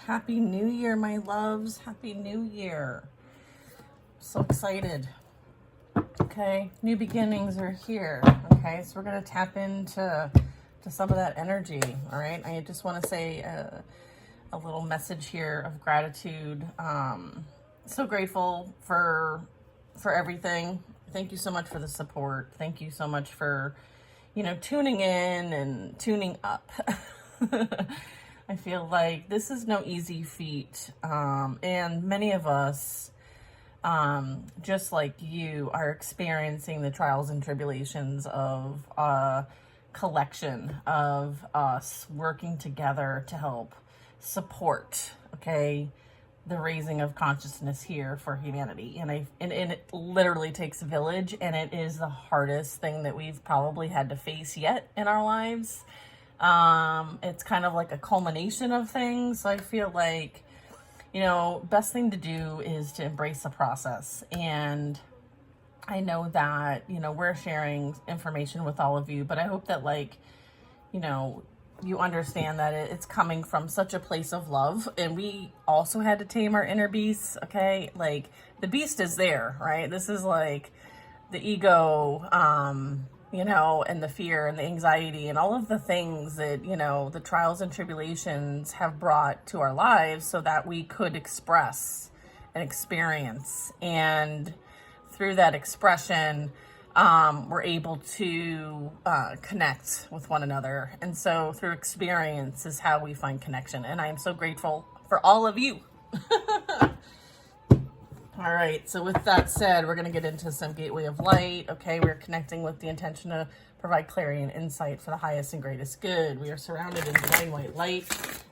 Happy New Year, my loves. Happy New Year. So excited. Okay, new beginnings are here. Okay, so we're going to tap into some of that energy. All right, I just want to say a little message here of gratitude. So grateful for everything. Thank you so much for the support. Thank you so much for, tuning in and tuning up. I feel like this is no easy feat. And many of us, just like you, are experiencing the trials and tribulations of a collection of us working together to help support, the raising of consciousness here for humanity. And it literally takes a village, and it is the hardest thing that we've probably had to face yet in our lives. It's kind of like a culmination of things. So I feel like, best thing to do is to embrace the process. And I know that, we're sharing information with all of you, but I hope that you understand that it's coming from such a place of love. And we also had to tame our inner beasts. Okay. Like, the beast is there, right? This is like the ego, and the fear and the anxiety and all of the things that, the trials and tribulations have brought to our lives so that we could express and experience. And through that expression, we're able to connect with one another. And so through experience is how we find connection. And I am so grateful for all of you. All right, so with that said, we're going to get into some gateway of light. Okay, we're connecting with the intention to provide clarity and insight for the highest and greatest good. We are surrounded in divine white light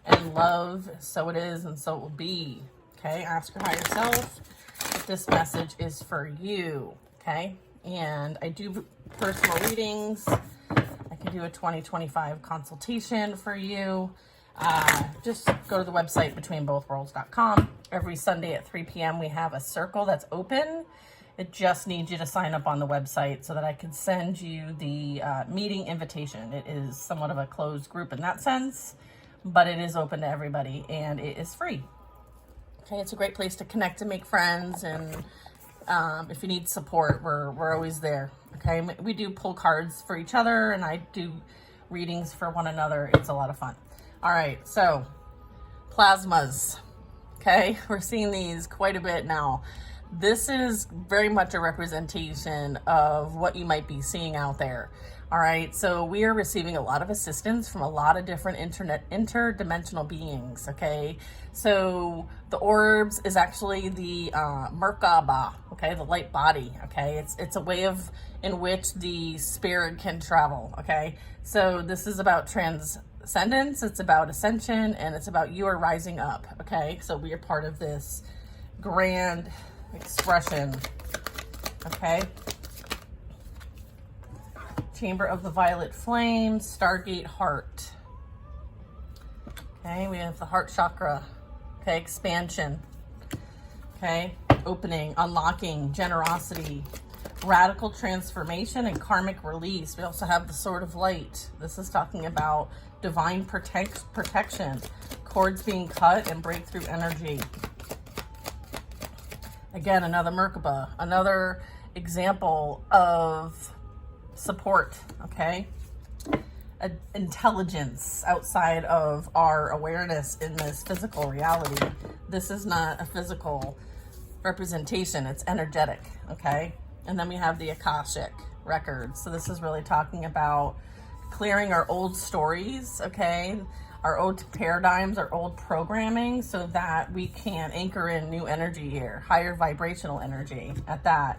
and love. So it is, and so it will be. Okay, ask your higher self if this message is for you. Okay, and I do personal readings. I can do a 2025 consultation for you. Just go to the website betweenbothworlds.com. Every Sunday at 3 p.m. we have a circle that's open. It just needs you to sign up on the website so that I can send you the meeting invitation. It is somewhat of a closed group in that sense, but it is open to everybody and it is free. Okay, it's a great place to connect and make friends, and if you need support, we're always there. Okay, we do pull cards for each other, and I do readings for one another. It's a lot of fun. All right, so plasmas. Okay, we're seeing these quite a bit now. This is very much a representation of what you might be seeing out there. All right, so we are receiving a lot of assistance from a lot of different interdimensional beings. Okay, so the orbs is actually the Merkaba. Okay, the light body. Okay, it's a way in which the spirit can travel. Okay, so this is about transcendence, it's about ascension, and it's about you are rising up. Okay, so we are part of this grand expression. Okay, Chamber of the Violet Flame, Stargate Heart. Okay, we have the heart chakra. Okay, expansion. Okay, opening, unlocking, generosity, radical transformation, and karmic release. We also have the Sword of Light. This is talking about divine protection, cords being cut, and breakthrough energy. Again, another Merkaba, another example of support. Okay, intelligence outside of our awareness in this physical reality. This is not a physical representation, it's energetic. Okay, and then we have the Akashic records. So this is really talking about clearing our old stories, okay, our old paradigms, our old programming, so that we can anchor in new energy here, higher vibrational energy at that.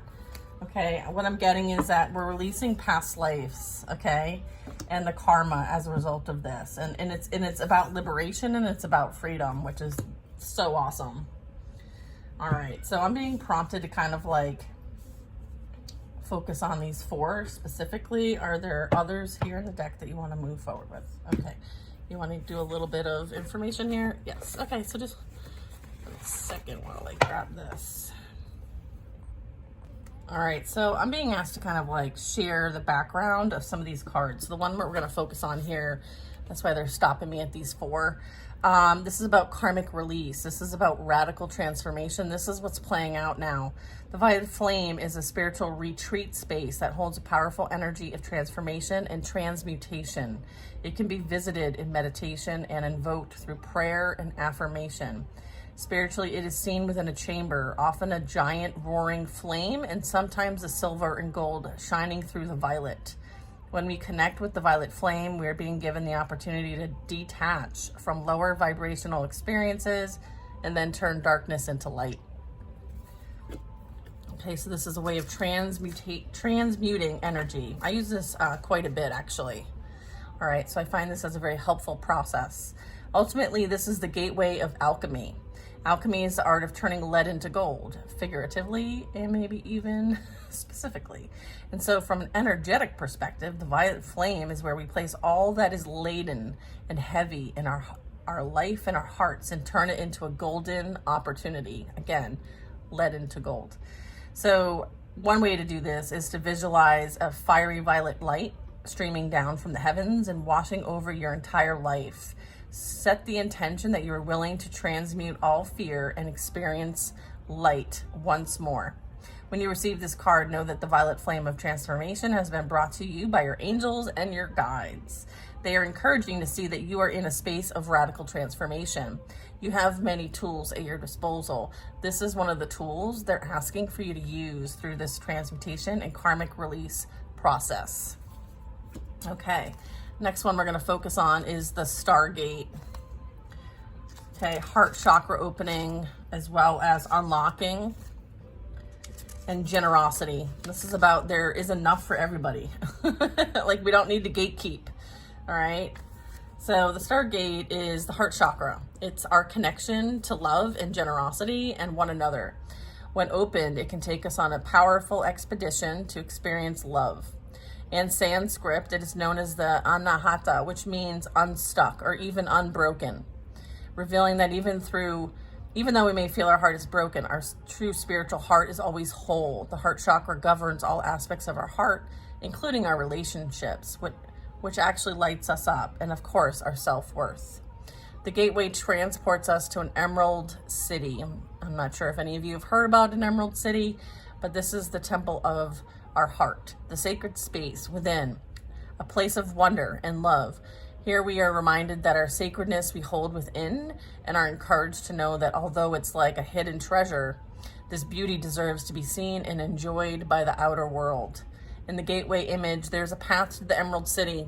Okay, what I'm getting is that we're releasing past lives, okay, and the karma as a result of this. And it's about liberation, and it's about freedom, which is so awesome. All right, so I'm being prompted to kind of focus on these four specifically. Are there others here in the deck that you want to move forward with? Okay, you want to do a little bit of information here? Yes. Okay, so just a second while I grab this. All right, so I'm being asked to kind of share the background of some of these cards. The one we're going to focus on here, that's why they're stopping me at these four. This is about karmic release. This is about radical transformation. This is what's playing out now. The violet flame is a spiritual retreat space that holds a powerful energy of transformation and transmutation. It can be visited in meditation and invoked through prayer and affirmation. Spiritually, it is seen within a chamber, often a giant roaring flame, and sometimes a silver and gold shining through the violet. When we connect with the violet flame, we are being given the opportunity to detach from lower vibrational experiences and then turn darkness into light. Okay, so this is a way of transmuting energy. I use this quite a bit, actually. All right, so I find this as a very helpful process. Ultimately, this is the gateway of alchemy. Alchemy is the art of turning lead into gold, figuratively and maybe even specifically. And so from an energetic perspective, the violet flame is where we place all that is laden and heavy in our life and our hearts and turn it into a golden opportunity. Again, lead into gold. So one way to do this is to visualize a fiery violet light streaming down from the heavens and washing over your entire life. Set the intention that you are willing to transmute all fear and experience light once more. When you receive this card, know that the violet flame of transformation has been brought to you by your angels and your guides. They are encouraging to see that you are in a space of radical transformation. You have many tools at your disposal. This is one of the tools they're asking for you to use through this transmutation and karmic release process. Okay. Next one we're going to focus on is the Stargate. Okay, heart chakra opening as well as unlocking and generosity. This is about there is enough for everybody. Like we don't need to gatekeep. All right. So the Stargate is the heart chakra. It's our connection to love and generosity and one another. When opened, it can take us on a powerful expedition to experience love. In Sanskrit, it is known as the anahata, which means unstuck or even unbroken, revealing that even though we may feel our heart is broken, our true spiritual heart is always whole. The heart chakra governs all aspects of our heart, including our relationships, which actually lights us up, and of course, our self-worth. The gateway transports us to an emerald city. I'm not sure if any of you have heard about an emerald city, but this is the temple of our heart, the sacred space within, a place of wonder and love. Here we are reminded that our sacredness we hold within and are encouraged to know that although it's like a hidden treasure, this beauty deserves to be seen and enjoyed by the outer world. In the gateway image, there's a path to the Emerald City,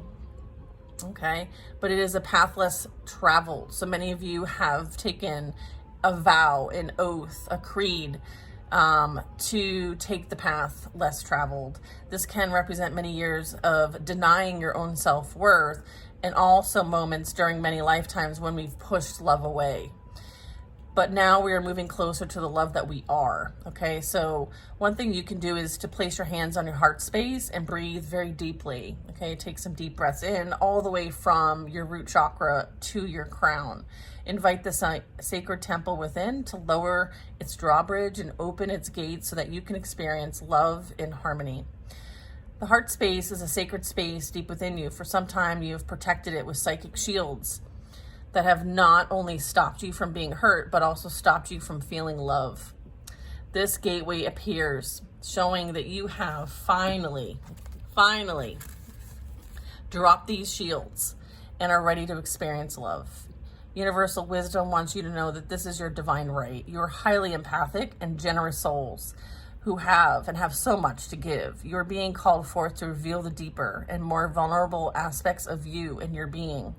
okay? But it is a path less traveled. So many of you have taken a vow, an oath, a creed, to take the path less traveled. This can represent many years of denying your own self-worth and also moments during many lifetimes when we've pushed love away. But now we are moving closer to the love that we are, okay? So one thing you can do is to place your hands on your heart space and breathe very deeply, okay? Take some deep breaths in all the way from your root chakra to your crown. Invite the sacred temple within to lower its drawbridge and open its gates so that you can experience love in harmony. The heart space is a sacred space deep within you. For some time, you have protected it with psychic shields that have not only stopped you from being hurt, but also stopped you from feeling love. This gateway appears, showing that you have finally dropped these shields and are ready to experience love. Universal wisdom wants you to know that this is your divine right. You're highly empathic and generous souls who have so much to give. You're being called forth to reveal the deeper and more vulnerable aspects of you and your being.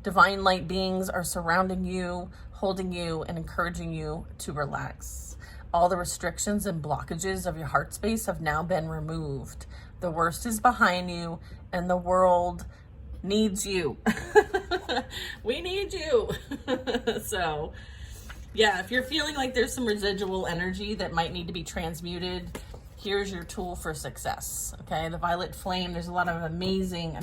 Divine light beings are surrounding you, holding you, and encouraging you to relax. All the restrictions and blockages of your heart space have now been removed. The worst is behind you, and the world needs you. We need you. So, yeah, if you're feeling like there's some residual energy that might need to be transmuted, here's your tool for success. Okay, the violet flame, there's a lot of amazing,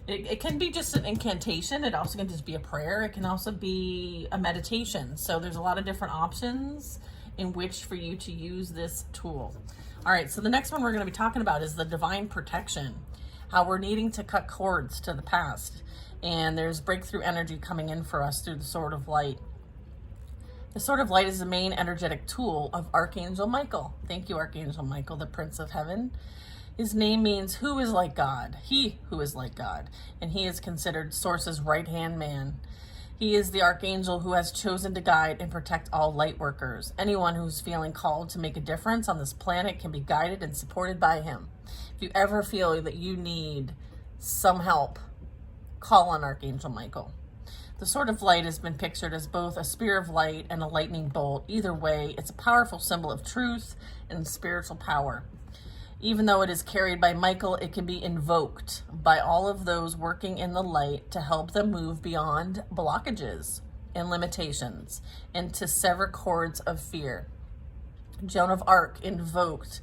it can be just an incantation. It also can just be a prayer. It can also be a meditation. So there's a lot of different options in which for you to use this tool. All right, so the next one we're going to be talking about is the divine protection, how we're needing to cut cords to the past And there's breakthrough energy coming in for us through the Sword of Light. The Sword of Light is the main energetic tool of Archangel Michael. Thank you, Archangel Michael, the Prince of Heaven. His name means who is like God, he who is like God, and he is considered Source's right-hand man. He is the archangel who has chosen to guide and protect all light workers. Anyone who's feeling called to make a difference on this planet can be guided and supported by him. If you ever feel that you need some help, call on Archangel Michael. The Sword of Light has been pictured as both a spear of light and a lightning bolt. Either way, it's a powerful symbol of truth and spiritual power. Even though it is carried by Michael, it can be invoked by all of those working in the light to help them move beyond blockages and limitations and to sever cords of fear. Joan of Arc invoked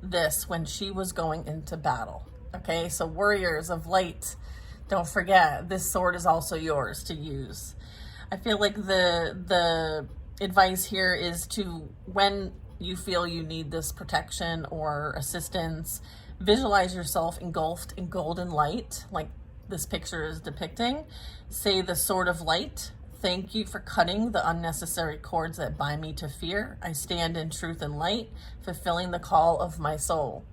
this when she was going into battle. Okay, so warriors of light, don't forget, this sword is also yours to use. I feel like the advice here is to, when you feel you need this protection or assistance, visualize yourself engulfed in golden light, like this picture is depicting. Say the Sword of Light. Thank you for cutting the unnecessary cords that bind me to fear. I stand in truth and light, fulfilling the call of my soul.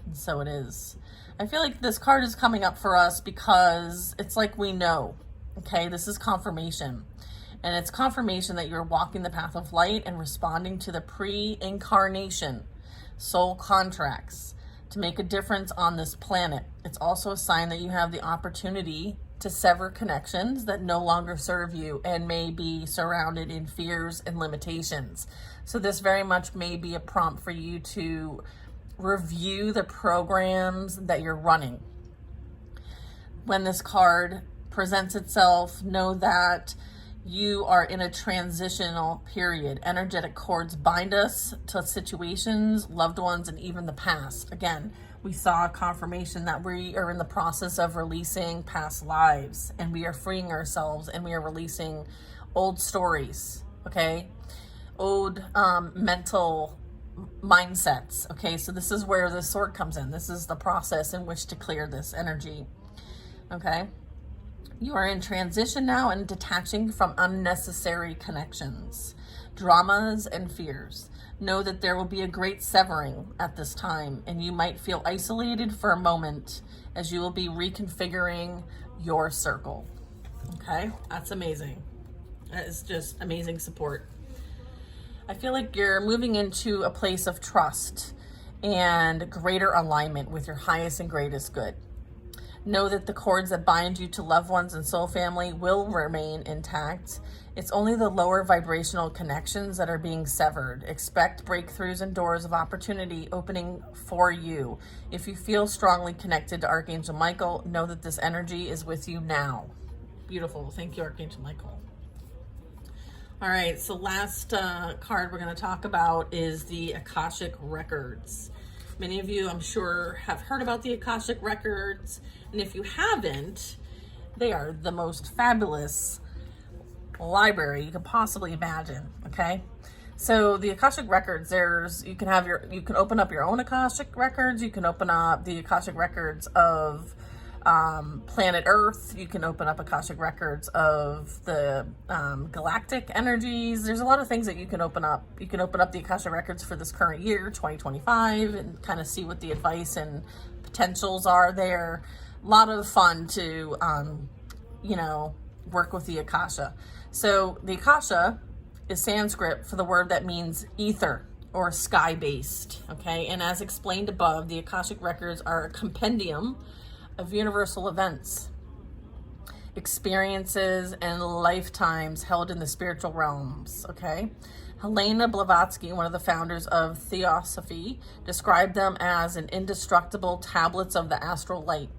And so it is. I feel like this card is coming up for us because it's like we know, okay? This is confirmation. And it's confirmation that you're walking the path of light and responding to the pre-incarnation soul contracts to make a difference on this planet. It's also a sign that you have the opportunity to sever connections that no longer serve you and may be surrounded in fears and limitations. So this very much may be a prompt for you to review the programs that you're running. When this card presents itself, know that you are in a transitional period. Energetic cords bind us to situations, loved ones, and even the past. Again, we saw confirmation that we are in the process of releasing past lives, and we are freeing ourselves, and we are releasing old stories, okay? Old mental mindsets, okay? So this is where the sword comes in. This is the process in which to clear this energy, okay? You are in transition now and detaching from unnecessary connections, dramas, and fears. Know that there will be a great severing at this time, and you might feel isolated for a moment as you will be reconfiguring your circle. Okay, that's amazing. That is just amazing support. I feel like you're moving into a place of trust and greater alignment with your highest and greatest good. Know that the cords that bind you to loved ones and soul family will remain intact. It's only the lower vibrational connections that are being severed. Expect breakthroughs and doors of opportunity opening for you. If you feel strongly connected to Archangel Michael, know that this energy is with you now. Beautiful. Thank you, Archangel Michael. All right, so last card we're going to talk about is the Akashic Records. Many of you, I'm sure, have heard about the Akashic Records. And if you haven't, they are the most fabulous library you could possibly imagine, okay? So the Akashic Records, you can open up your own Akashic Records. You can open up the Akashic Records of planet Earth. You can open up Akashic Records of the galactic energies. There's a lot of things that you can open up. You can open up the Akashic Records for this current year, 2025, and kind of see what the advice and potentials are there. A lot of fun to, work with the Akasha. So the Akasha is Sanskrit for the word that means ether or sky-based, okay? And as explained above, the Akashic Records are a compendium of universal events, experiences, and lifetimes held in the spiritual realms, okay? Helena Blavatsky, one of the founders of Theosophy, described them as an indestructible tablets of the astral light.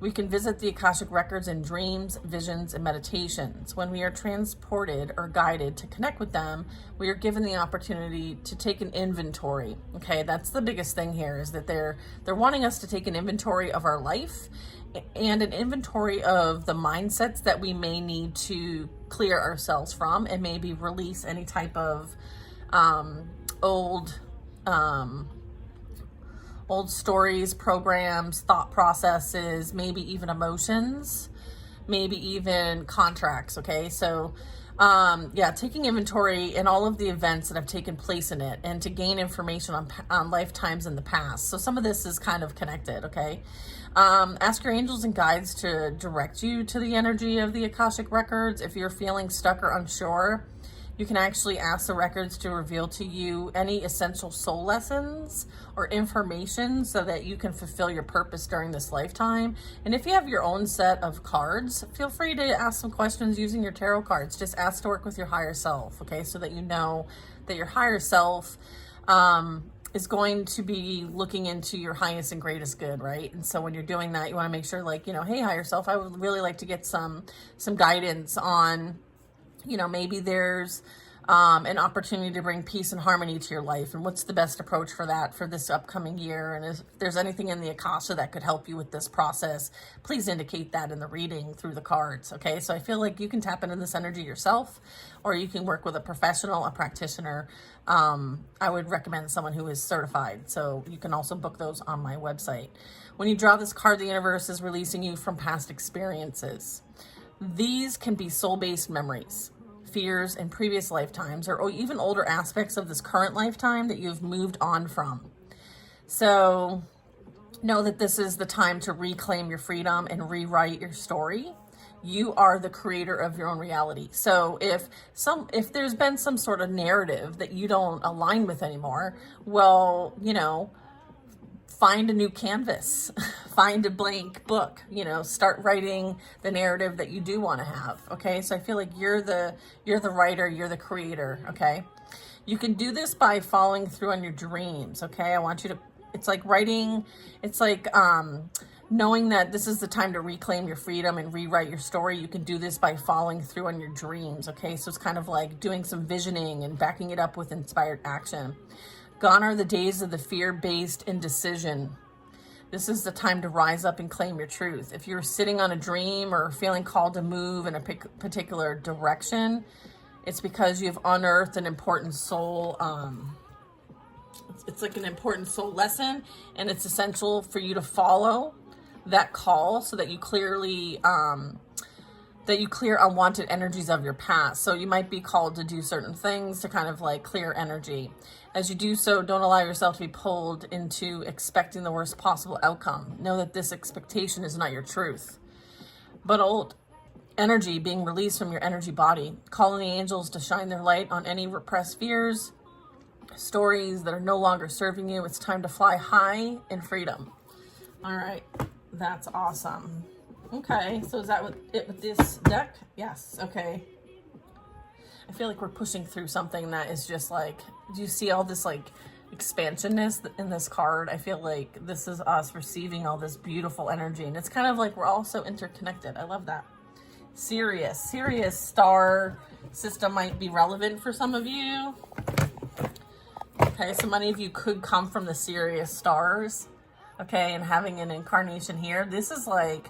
We can visit the Akashic Records in dreams, visions, and meditations. When we are transported or guided to connect with them, we are given the opportunity to take an inventory. Okay, that's the biggest thing here, is that they're wanting us to take an inventory of our life and an inventory of the mindsets that we may need to clear ourselves from and maybe release any type of old stories, programs, thought processes, maybe even emotions, maybe even contracts. Okay, so yeah, taking inventory in all of the events that have taken place in it, and to gain information on lifetimes in the past. So some of this is kind of connected. Okay, ask your angels and guides to direct you to the energy of the Akashic records. If you're feeling stuck or unsure, you can actually ask the records to reveal to you any essential soul lessons or information so that you can fulfill your purpose during this lifetime. And if you have your own set of cards, feel free to ask some questions using your tarot cards. Just ask to work with your higher self, okay? So that you know that your higher self is going to be looking into your highest and greatest good, right? And so when you're doing that, you want to make sure, like, you know, hey, higher self, I would really like to get some guidance on, you know, maybe there's an opportunity to bring peace and harmony to your life, and what's the best approach for that for this upcoming year, and if there's anything in the Akasha that could help you with this process, please indicate that in the reading through the cards. Okay, so I feel like you can tap into this energy yourself, or you can work with a professional, a practitioner. I would recommend someone who is certified, so you can also book those on my website. When you draw this card, the universe is releasing you from past experiences. These can be soul-based memories, fears in previous lifetimes, or even older aspects of this current lifetime that you've moved on from. So know that this is the time to reclaim your freedom and rewrite your story. You are the creator of your own reality. So if there's been some sort of narrative that you don't align with anymore, well, you know, find a new canvas, find a blank book, you know, start writing the narrative that you do want to have. Okay. So I feel like you're the writer, you're the creator. Okay. You can do this by following through on your dreams. Okay. I want you to, it's like writing, it's like, knowing that this is the time to reclaim your freedom and rewrite your story. You can do this by following through on your dreams. Okay. So it's kind of like doing some visioning and backing it up with inspired action. Gone are the days of the fear-based indecision. This is the time to rise up and claim your truth. If you're sitting on a dream or feeling called to move in a particular direction, it's because you've unearthed an important soul, it's like an important soul lesson, and it's essential for you to follow that call so that you clearly, clear unwanted energies of your past. So you might be called to do certain things to kind of like clear energy. As you do so, don't allow yourself to be pulled into expecting the worst possible outcome. Know that this expectation is not your truth, but old energy being released from your energy body. Call on the angels to shine their light on any repressed fears, stories that are no longer serving you. It's time to fly high in freedom. All right, that's awesome. Okay, so is that it with this deck? Yes, okay. I feel like we're pushing through something that is just like, do you see all this like expansionness in this card? I feel like this is us receiving all this beautiful energy, and it's kind of like we're all so interconnected. I love that. Sirius star system might be relevant for some of you. Okay, so many of you could come from the Sirius stars. Okay, and having an incarnation here. This is like,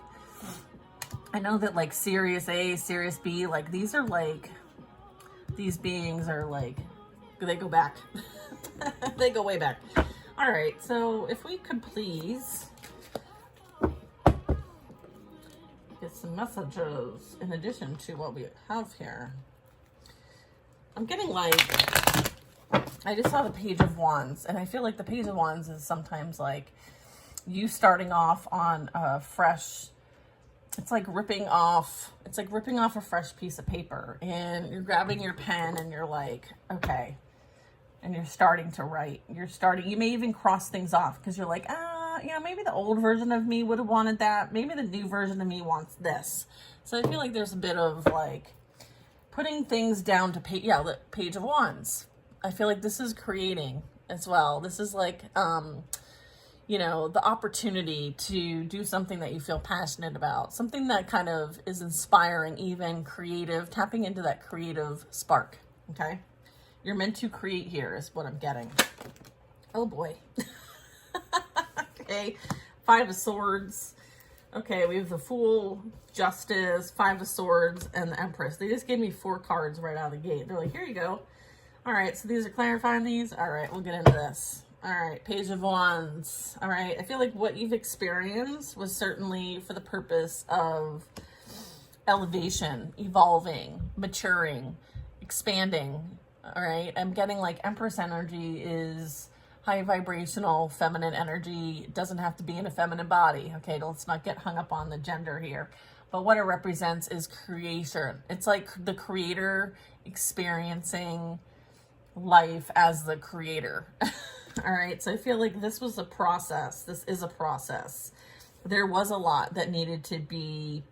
I know that like Sirius A, Sirius B, like these are like, these beings are like, they go back. They go way back. All right, so if we could please get some messages in addition to what we have here. I'm getting like, I just saw the Page of Wands, and I feel like the Page of Wands is sometimes like you starting off on a fresh, it's like ripping off a fresh piece of paper, and you're grabbing your pen and you're like, okay, and you're starting to write. You may even cross things off because you're like, you know, maybe the old version of me would have wanted that. Maybe the new version of me wants this. So I feel like there's a bit of like putting things down to the Page of Wands. I feel like this is creating as well. This is like, you know, the opportunity to do something that you feel passionate about, something that kind of is inspiring, even creative, tapping into that creative spark. Okay. You're meant to create here is what I'm getting. Oh boy. Okay. 5 of Swords. Okay. We have the Fool, Justice, 5 of Swords, and the Empress. They just gave me 4 cards right out of the gate. They're like, here you go. All right. So these are clarifying these. All right. We'll get into this. All right, Page of Wands. All right, I feel like what you've experienced was certainly for the purpose of elevation, evolving, maturing, expanding. All right. I'm getting like Empress energy is high vibrational, feminine energy. It doesn't have to be in a feminine body. Okay. Let's not get hung up on the gender here. But what it represents is creation. It's like the creator experiencing life as the creator. All right. So I feel like this was a process. This is a process. There was a lot that needed to be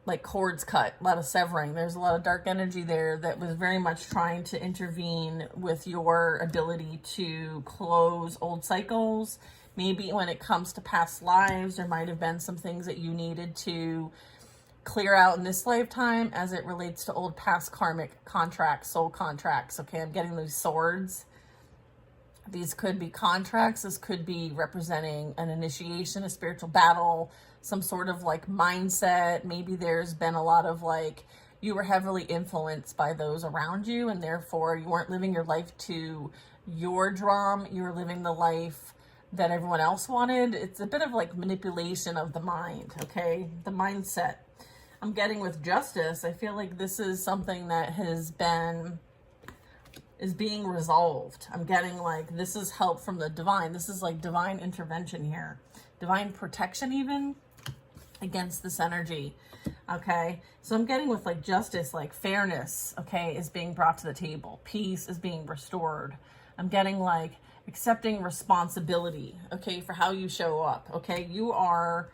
like cords cut, a lot of severing. There's a lot of dark energy there that was very much trying to intervene with your ability to close old cycles. Maybe when it comes to past lives, there might have been some things that you needed to clear out in this lifetime as it relates to old past karmic contracts, soul contracts. Okay, I'm getting those swords. These could be contracts. This could be representing an initiation, a spiritual battle, some sort of like mindset. Maybe there's been a lot of like, you were heavily influenced by those around you, and therefore you weren't living your life to your drum. You were living the life that everyone else wanted. It's a bit of like manipulation of the mind, okay? The mindset. I'm getting with justice. I feel like this is something that is being resolved. I'm getting like, this is help from the divine. This is like divine intervention here. Divine protection even against this energy. Okay. So I'm getting with like justice, like fairness, okay, is being brought to the table. Peace is being restored. I'm getting like accepting responsibility, okay, for how you show up. Okay. You are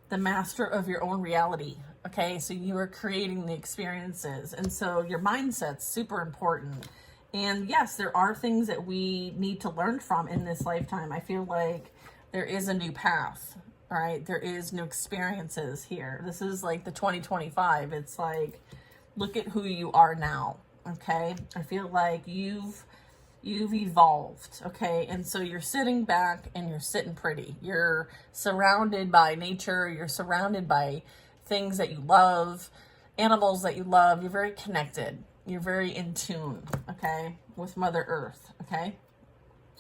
the master of your own reality. Okay. So you are creating the experiences. And so your mindset's super important. And yes, there are things that we need to learn from in this lifetime. I feel like there is a new path, all right? There is new experiences here. This is like the 2025. It's like, look at who you are now, okay? I feel like you've evolved, okay? And so you're sitting back and you're sitting pretty. You're surrounded by nature. You're surrounded by things that you love, animals that you love. You're very connected. You're very in tune, okay, with Mother Earth, okay?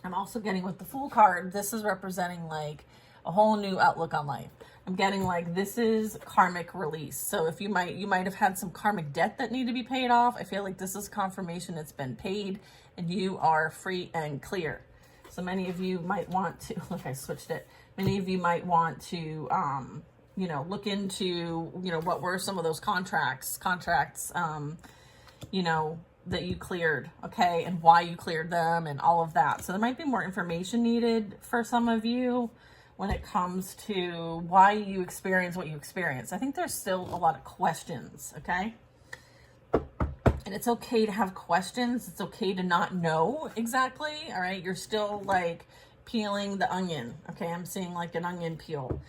I'm also getting with the Fool card, this is representing like a whole new outlook on life. I'm getting like, this is karmic release. So if you might have had some karmic debt that need to be paid off. I feel like this is confirmation it's been paid and you are free and clear. So many of you might want to, look, I switched it. Many of you might want to, you know, look into, you know, what were some of those contracts, you know, that you cleared, okay, and why you cleared them and all of that. So there might be more information needed for some of you when it comes to why you experience what you experience. I think there's still a lot of questions, okay? And it's okay to have questions. It's okay to not know exactly, all right? You're still like peeling the onion, okay? I'm seeing like an onion peel.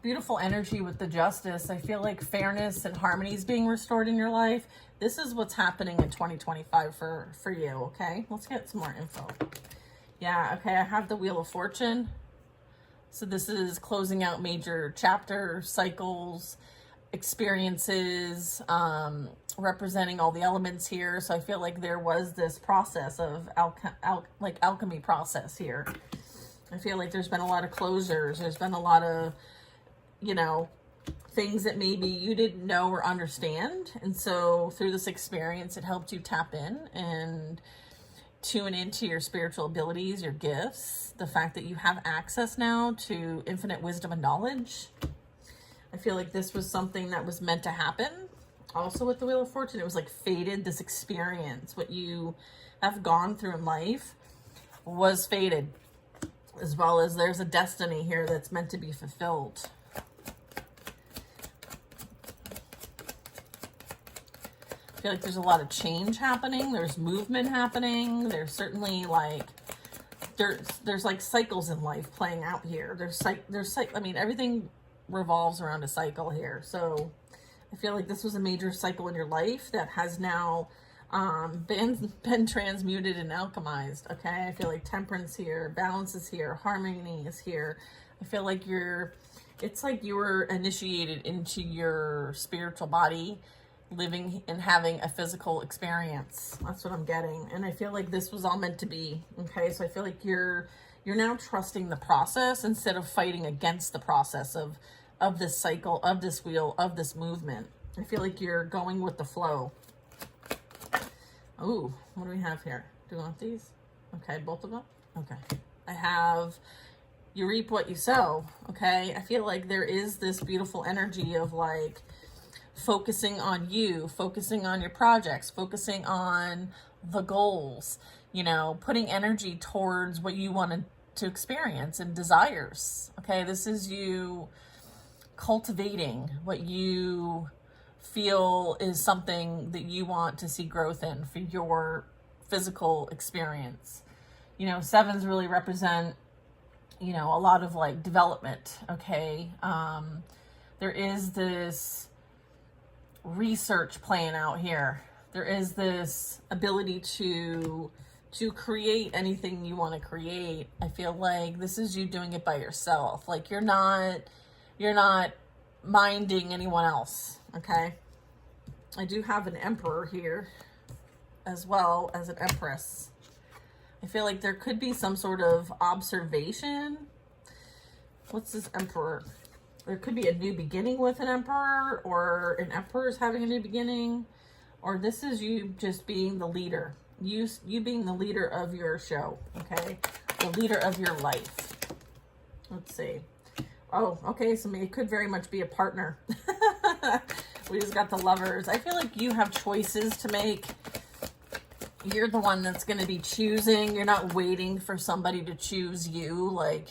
Beautiful energy with the justice. I feel like fairness and harmony is being restored in your life. This is what's happening in 2025 for you, okay? Let's get some more info. Yeah, okay, I have the Wheel of Fortune. So this is closing out major chapters, cycles, experiences, representing all the elements here. So I feel like there was this process of alchemy process here. I feel like there's been a lot of closures. There's been a lot of, you know, things that maybe you didn't know or understand. And so through this experience, it helped you tap in and tune into your spiritual abilities, your gifts, the fact that you have access now to infinite wisdom and knowledge. I feel like this was something that was meant to happen. Also with the Wheel of Fortune, it was like fated, this experience, what you have gone through in life was fated, as well as there's a destiny here that's meant to be fulfilled. I feel like there's a lot of change happening. There's movement happening. There's certainly like, there's like cycles in life playing out here. I mean, everything revolves around a cycle here. So I feel like this was a major cycle in your life that has now been transmuted and alchemized. Okay. I feel like temperance here, balance is here, harmony is here. I feel like it's like you were initiated into your spiritual body, living and having a physical experience. That's what I'm getting. And I feel like this was all meant to be. Okay. So I feel like you're now trusting the process instead of fighting against the process of of this cycle, of this wheel, of this movement. I feel like you're going with the flow. Ooh, what do we have here? Do you want these? Okay, both of them? Okay. I have you reap what you sow, okay? I feel like there is this beautiful energy of like focusing on you, focusing on your projects, focusing on the goals, you know, putting energy towards what you want to experience and desires, okay? This is you cultivating what you feel is something that you want to see growth in for your physical experience. You know, sevens really represent, you know, a lot of like development, okay? There is this research playing out here. There is this ability to create anything you want to create. I feel like this is you doing it by yourself. Like you're not minding anyone else, okay? I do have an emperor here as well as an empress. I feel like there could be some sort of observation. What's this emperor? There could be a new beginning with an emperor, or an emperor is having a new beginning, or this is you just being the leader. You being the leader of your show, okay? The leader of your life. Let's see. Oh, okay, so it could very much be a partner. We just got the lovers. I feel like you have choices to make. You're the one that's going to be choosing. You're not waiting for somebody to choose you. Like,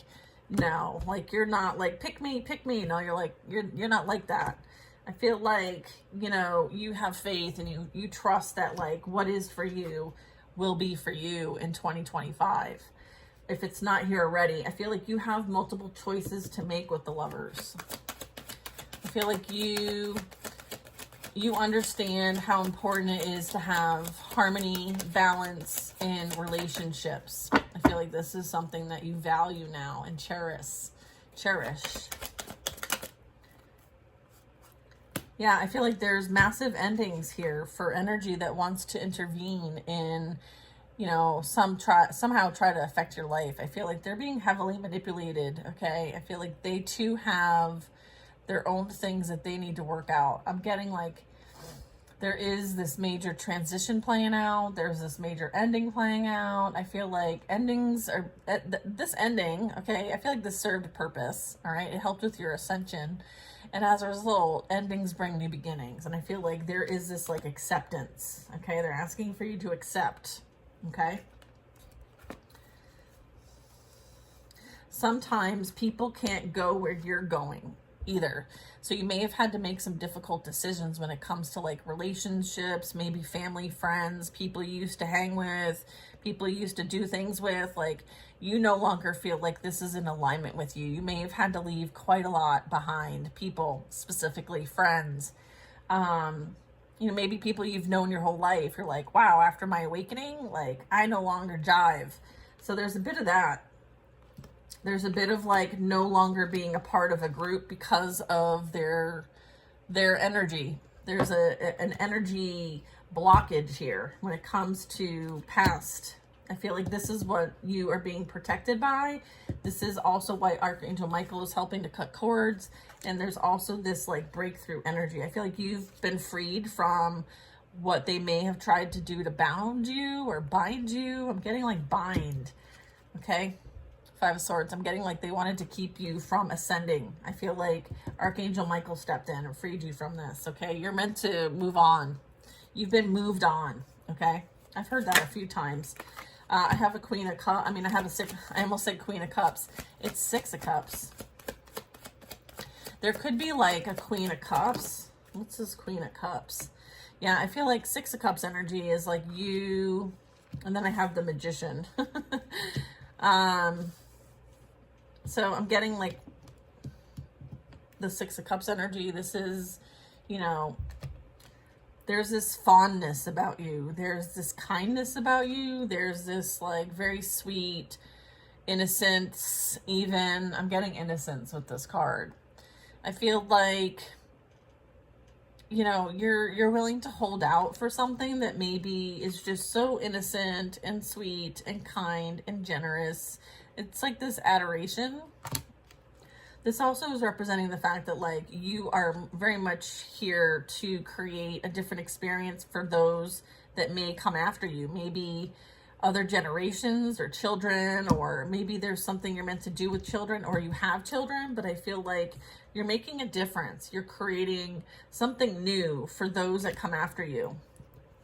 no, like you're not like, pick me, pick me. No, you're like, you're not like that. I feel like, you know, you have faith and you trust that like what is for you will be for you in 2025. If it's not here already, I feel like you have multiple choices to make with the lovers. I feel like you understand how important it is to have harmony, balance in relationships. I feel like this is something that you value now and cherish. Yeah, I feel like there's massive endings here for energy that wants to intervene in, you know, somehow try to affect your life. I feel like they're being heavily manipulated, okay? I feel like they too have their own things that they need to work out. I'm getting like there is this major transition playing out. There's this major ending playing out. I feel like endings are, this ending, okay, I feel like this served a purpose, all right? It helped with your ascension. And as a result, endings bring new beginnings. And I feel like there is this like acceptance, okay? They're asking for you to accept, okay? Sometimes people can't go where you're going either. So you may have had to make some difficult decisions when it comes to like relationships, maybe family, friends, people you used to hang with, people you used to do things with. Like you no longer feel like this is in alignment with you. You may have had to leave quite a lot behind, people, specifically friends. You know, maybe people you've known your whole life. You're like, wow, after my awakening, like I no longer jive. So there's a bit of that. There's a bit of like no longer being a part of a group because of their energy. There's an energy blockage here when it comes to past. I feel like this is what you are being protected by. This is also why Archangel Michael is helping to cut cords. And there's also this like breakthrough energy. I feel like you've been freed from what they may have tried to do to bound you or bind you. I'm getting like bind, okay? Five of Swords. I'm getting like they wanted to keep you from ascending. I feel like Archangel Michael stepped in and freed you from this, okay? You're meant to move on. You've been moved on, okay? I've heard that a few times. I have a Queen of Cups. I mean, I almost said Queen of Cups. It's Six of Cups. There could be like a Queen of Cups. What's this Queen of Cups? Yeah, I feel like Six of Cups energy is like you, and then I have the Magician. So I'm getting like the Six of Cups energy. This is, you know, there's this fondness about you. There's this kindness about you. There's this like very sweet innocence even. I'm getting innocence with this card. I feel like, you know, you're willing to hold out for something that maybe is just so innocent and sweet and kind and generous. It's like this adoration. This also is representing the fact that like you are very much here to create a different experience for those that may come after you. Maybe other generations or children, or maybe there's something you're meant to do with children, or you have children, but I feel like you're making a difference. You're creating something new for those that come after you.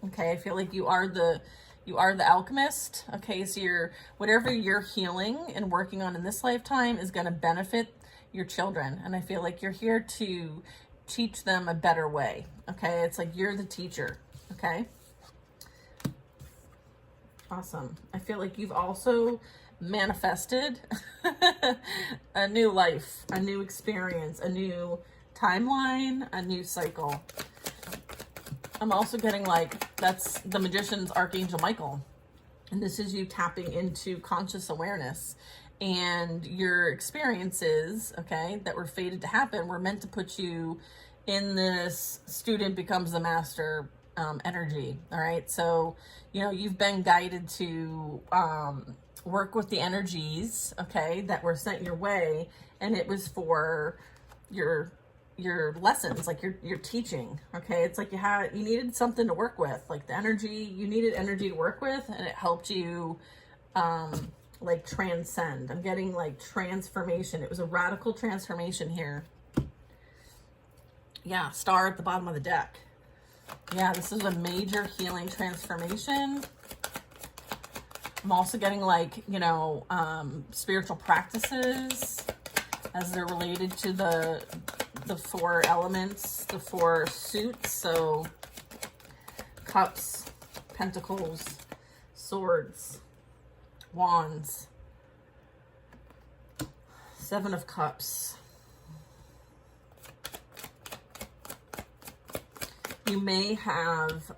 Okay, I feel like you are the alchemist. Okay, so whatever you're healing and working on in this lifetime is going to benefit your children, and I feel like you're here to teach them a better way. Okay, it's like you're the teacher. Okay, awesome. I feel like you've also manifested a new life, a new experience, a new timeline, a new cycle. I'm also getting like that's the magician's Archangel Michael, and this is you tapping into conscious awareness. And your experiences, okay, that were fated to happen were meant to put you in this student becomes the master energy. All right, so you know you've been guided to work with the energies, okay, that were sent your way, and it was for your lessons, like your teaching. Okay, it's like you needed something to work with, like the energy, you needed energy to work with, and it helped you like transcend. I'm getting like transformation. It was a radical transformation here. Yeah, star at the bottom of the deck. Yeah, this is a major healing transformation. I'm also getting like, you know, spiritual practices as they're related to the four elements, the four suits. So cups, pentacles, swords, wands, seven of cups. You may have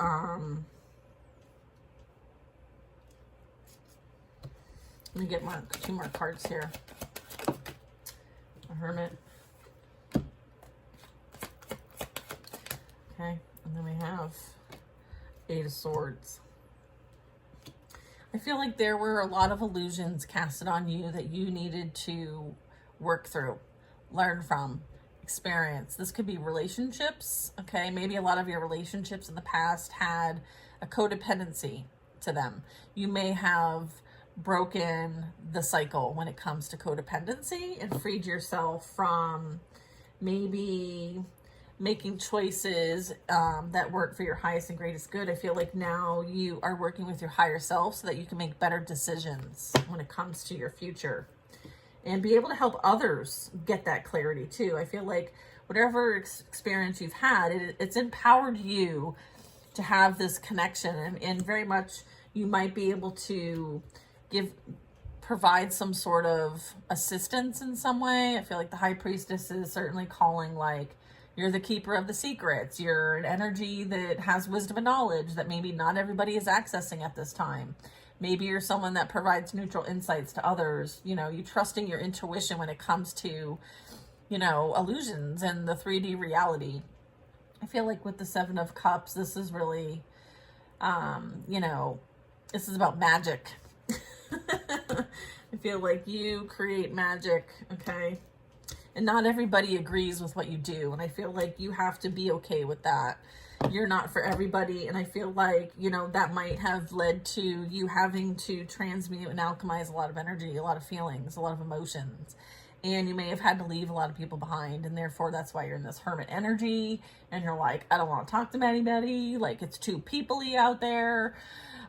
let me get two more cards here. A hermit. Okay, and then we have Eight of Swords. I feel like there were a lot of illusions casted on you that you needed to work through, learn from, experience. This could be relationships, okay? Maybe a lot of your relationships in the past had a codependency to them. You may have broken the cycle when it comes to codependency and freed yourself from maybe making choices that work for your highest and greatest good. I feel like now you are working with your higher self so that you can make better decisions when it comes to your future and be able to help others get that clarity too. I feel like whatever experience you've had, it's empowered you to have this connection, and very much you might be able to provide some sort of assistance in some way. I feel like the High Priestess is certainly calling like, you're the keeper of the secrets. You're an energy that has wisdom and knowledge that maybe not everybody is accessing at this time. Maybe you're someone that provides neutral insights to others. You know, you trusting your intuition when it comes to, you know, illusions and the 3D reality. I feel like with the Seven of Cups, this is really, you know, this is about magic. I feel like you create magic, okay? And not everybody agrees with what you do. And I feel like you have to be okay with that. You're not for everybody. And I feel like, you know, that might have led to you having to transmute and alchemize a lot of energy, a lot of feelings, a lot of emotions. And you may have had to leave a lot of people behind. And therefore, that's why you're in this hermit energy. And you're like, I don't want to talk to anybody. Like, it's too people-y out there.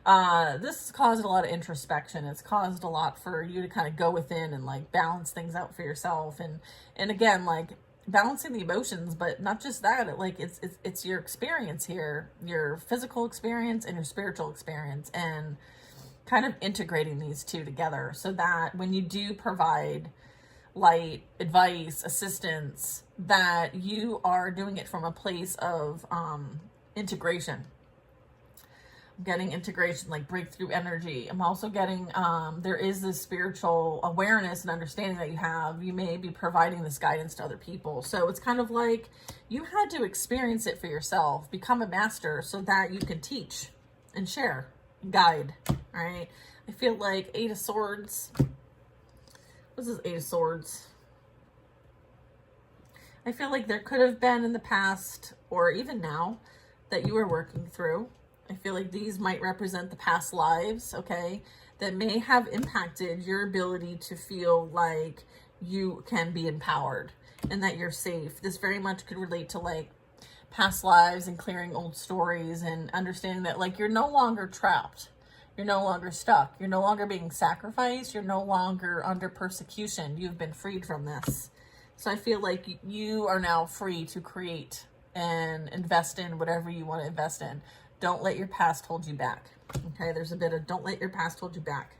This has caused a lot of introspection. It's caused a lot for you to kind of go within and like balance things out for yourself. And again, like balancing the emotions, but not just that, it's your experience here, your physical experience and your spiritual experience, and kind of integrating these two together so that when you do provide light, advice, assistance, that you are doing it from a place of integration. I'm getting integration, like breakthrough energy. I'm also getting, there is this spiritual awareness and understanding that you have. You may be providing this guidance to other people. So it's kind of like you had to experience it for yourself, become a master so that you can teach and share, guide, all right? I feel like Eight of Swords. What's this Eight of Swords? I feel like there could have been in the past, or even now, that you were working through. I feel like these might represent the past lives, okay, that may have impacted your ability to feel like you can be empowered and that you're safe. This very much could relate to like past lives and clearing old stories and understanding that like you're no longer trapped. You're no longer stuck. You're no longer being sacrificed. You're no longer under persecution. You've been freed from this. So I feel like you are now free to create and invest in whatever you want to invest in. Don't let your past hold you back. Okay, there's a bit of don't let your past hold you back.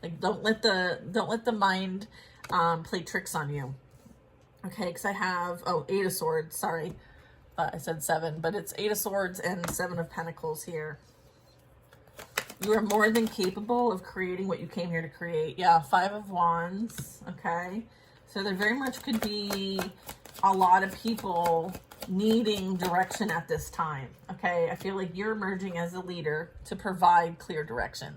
Like don't let the mind play tricks on you. Okay, because I have 8 of Swords. Sorry, I said 7, but it's 8 of Swords and 7 of Pentacles here. You are more than capable of creating what you came here to create. Yeah, 5 of Wands. Okay, so there very much could be a lot of people needing direction at this time. Okay, I feel like you're emerging as a leader to provide clear direction.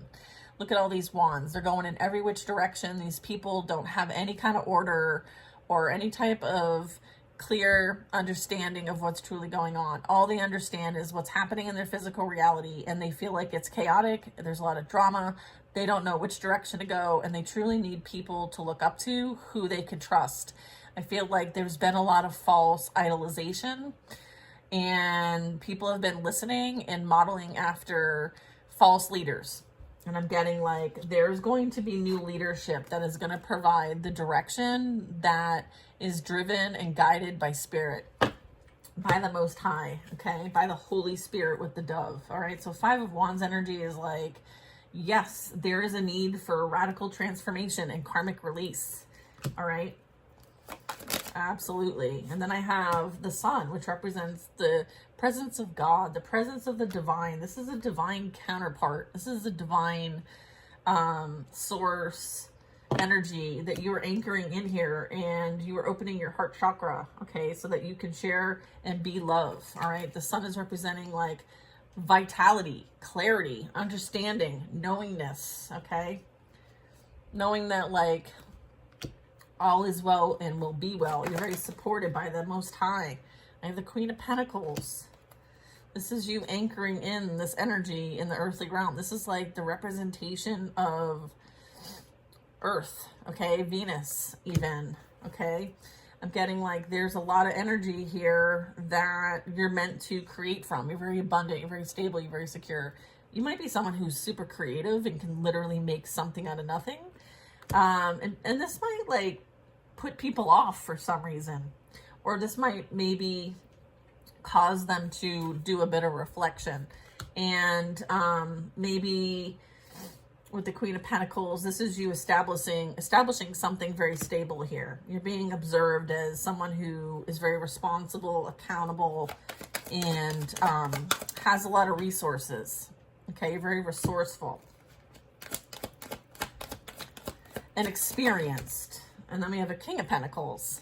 Look at all these wands. They're going in every which direction. These people don't have any kind of order or any type of clear understanding of what's truly going on. All they understand is what's happening in their physical reality, and they feel like it's chaotic. There's a lot of drama. They don't know which direction to go, and they truly need people to look up to who they could trust. I feel like there's been a lot of false idolization, and people have been listening and modeling after false leaders. And I'm getting like there's going to be new leadership that is going to provide the direction that is driven and guided by spirit, by the Most High, okay? By the Holy Spirit with the dove, all right? So 5 of Wands energy is like, yes, there is a need for radical transformation and karmic release, all right? Absolutely. And then I have the Sun, which represents the presence of God, the presence of the divine. This is a divine counterpart. This is a divine source energy that you are anchoring in here, and you are opening your heart chakra, okay, so that you can share and be love, all right? The Sun is representing like vitality, clarity, understanding, knowingness, okay? Knowing that like all is well and will be well. You're very supported by the Most High. I have the Queen of Pentacles. This is you anchoring in this energy in the earthly realm. This is like the representation of Earth, okay? Venus even, okay? I'm getting like there's a lot of energy here that you're meant to create from. You're very abundant, you're very stable, you're very secure. You might be someone who's super creative and can literally make something out of nothing. And this might like put people off for some reason, or this might maybe cause them to do a bit of reflection. And maybe with the Queen of Pentacles, this is you establishing something very stable here. You're being observed as someone who is very responsible, accountable, and has a lot of resources. Okay, you're very resourceful and experienced. And then we have a King of Pentacles.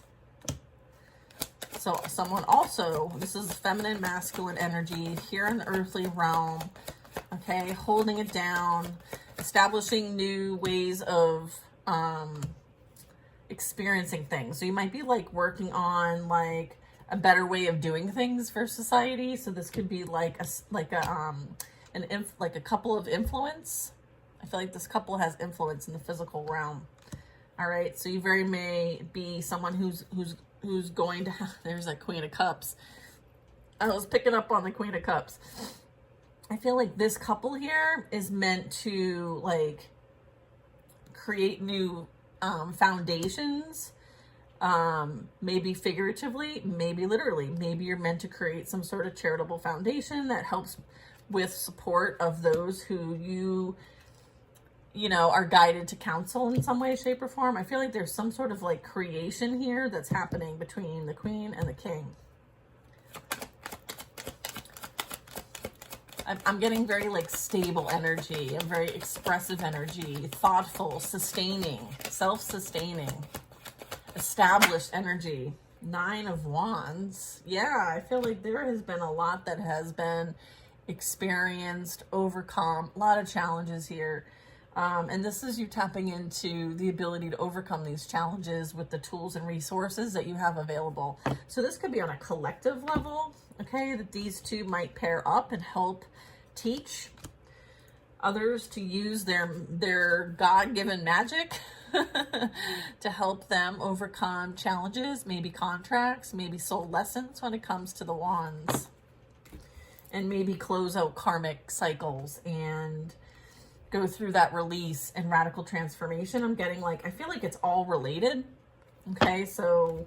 So someone also, this is feminine, masculine energy here in the earthly realm, okay, holding it down, establishing new ways of experiencing things. So you might be like working on like a better way of doing things for society. So this could be like a couple of influence. I feel like this couple has influence in the physical realm. All right, so you very may be someone who's going to have, there's that Queen of Cups. I was picking up on the Queen of Cups. I feel like this couple here is meant to like create new foundations, maybe figuratively, maybe literally. Maybe you're meant to create some sort of charitable foundation that helps with support of those who you know, are guided to counsel in some way, shape, or form. I feel like there's some sort of like creation here that's happening between the Queen and the King. I'm getting very like stable energy, a very expressive energy, thoughtful, sustaining, self-sustaining, established energy. 9 of Wands. Yeah, I feel like there has been a lot that has been experienced, overcome, a lot of challenges here. And this is you tapping into the ability to overcome these challenges with the tools and resources that you have available. So this could be on a collective level, okay, that these two might pair up and help teach others to use their God-given magic to help them overcome challenges, maybe contracts, maybe soul lessons when it comes to the wands, and maybe close out karmic cycles and go through that release and radical transformation. I'm getting like, I feel like it's all related. Okay, so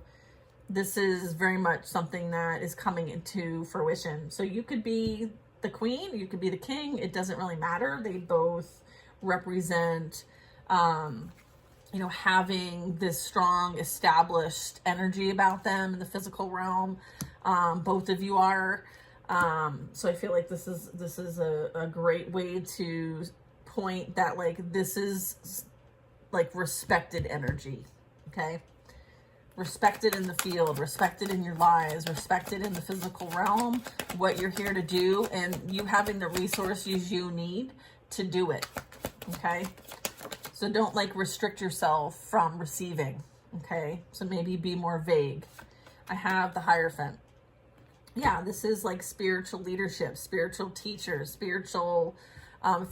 this is very much something that is coming into fruition. So you could be the queen, you could be the king. It doesn't really matter. They both represent, you know, having this strong established energy about them in the physical realm. Both of you are. So I feel like this is a great way to point that, like, this is like respected energy. Okay. Respected in the field, respected in your lives, respected in the physical realm, what you're here to do, and you having the resources you need to do it. Okay. So don't like restrict yourself from receiving. Okay. So maybe be more vague. I have the Hierophant. Yeah, this is like spiritual leadership, spiritual teachers, spiritual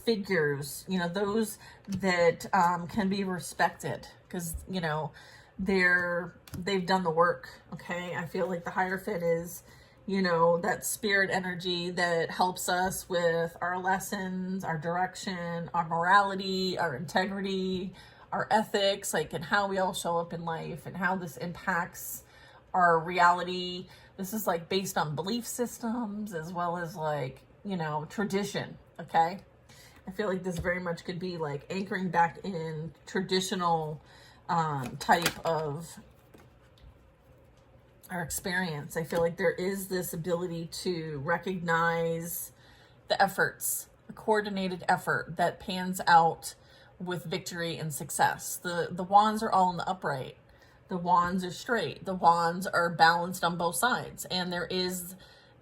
figures, you know, those that can be respected because, you know, they've done the work. Okay. I feel like the Hierophant is, you know, that spirit energy that helps us with our lessons, our direction, our morality, our integrity, our ethics, like, and how we all show up in life and how this impacts our reality. This is like based on belief systems as well as, like, you know, tradition. Okay. I feel like this very much could be like anchoring back in traditional type of our experience. I feel like there is this ability to recognize the efforts, a coordinated effort that pans out with victory and success. The wands are all in the upright. The wands are straight. The wands are balanced on both sides. And there is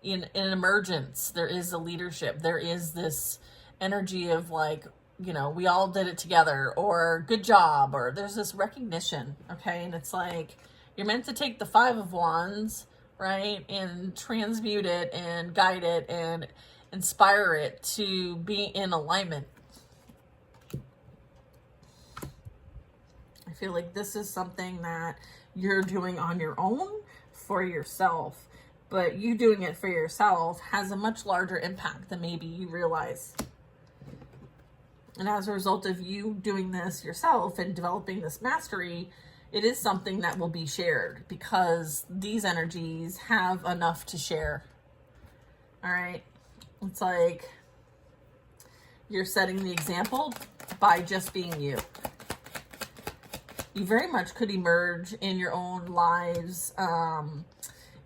in an emergence, there is a leadership. There is this energy of, like, you know, we all did it together, or good job, or there's this recognition. Okay. And it's like, you're meant to take the Five of Wands, right, and transmute it and guide it and inspire it to be in alignment. I feel like this is something that you're doing on your own for yourself, but you doing it for yourself has a much larger impact than maybe you realize. And as a result of you doing this yourself and developing this mastery, it is something that will be shared because these energies have enough to share. All right. It's like you're setting the example by just being you. You very much could emerge in your own lives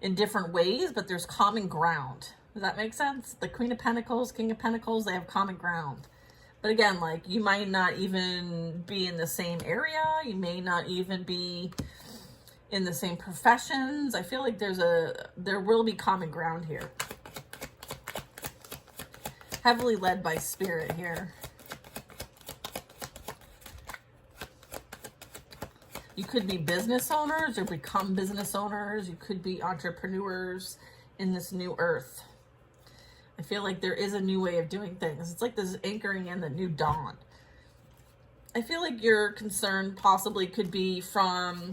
in different ways, but there's common ground. Does that make sense? The Queen of Pentacles, King of Pentacles, they have common ground. But again, like, you might not even be in the same area. You may not even be in the same professions. I feel like there will be common ground here. Heavily led by spirit here. You could be business owners or become business owners. You could be entrepreneurs in this new earth. I feel like there is a new way of doing things. It's like this anchoring in the new dawn. I feel like your concern possibly could be from,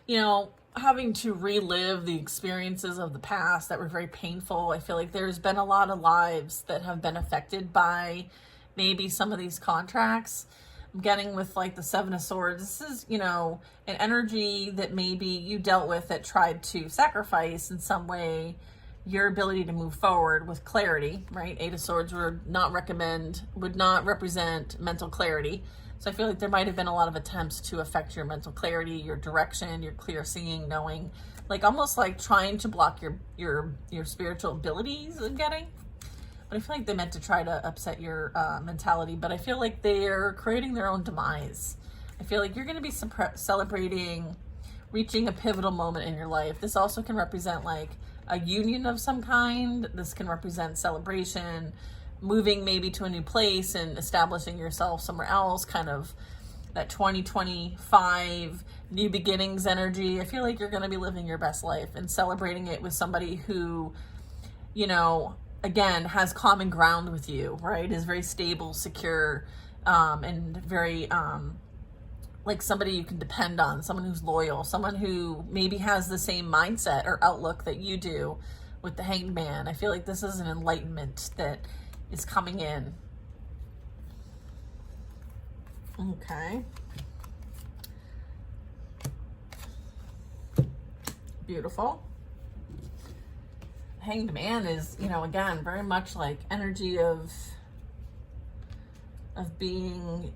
you know, having to relive the experiences of the past that were very painful. I feel like there's been a lot of lives that have been affected by maybe some of these contracts. I'm getting with, like, the Seven of Swords. This is, you know, an energy that maybe you dealt with that tried to sacrifice in some way your ability to move forward with clarity, right? Eight of Swords would not represent mental clarity. So I feel like there might have been a lot of attempts to affect your mental clarity, your direction, your clear seeing, knowing, like almost like trying to block your spiritual abilities I'm getting. But I feel like they meant to try to upset your mentality, but I feel like they're creating their own demise. I feel like you're going to be celebrating reaching a pivotal moment in your life. This also can represent like a union of some kind. This can represent celebration, moving maybe to a new place and establishing yourself somewhere else, kind of that 2025 new beginnings energy. I feel like you're going to be living your best life and celebrating it with somebody who, you know, again, has common ground with you, right? Is very stable, secure, and very, like somebody you can depend on, someone who's loyal, someone who maybe has the same mindset or outlook that you do with the Hanged Man. I feel like this is an enlightenment that is coming in. Okay. Beautiful. Hanged Man is, you know, again, very much like energy of being,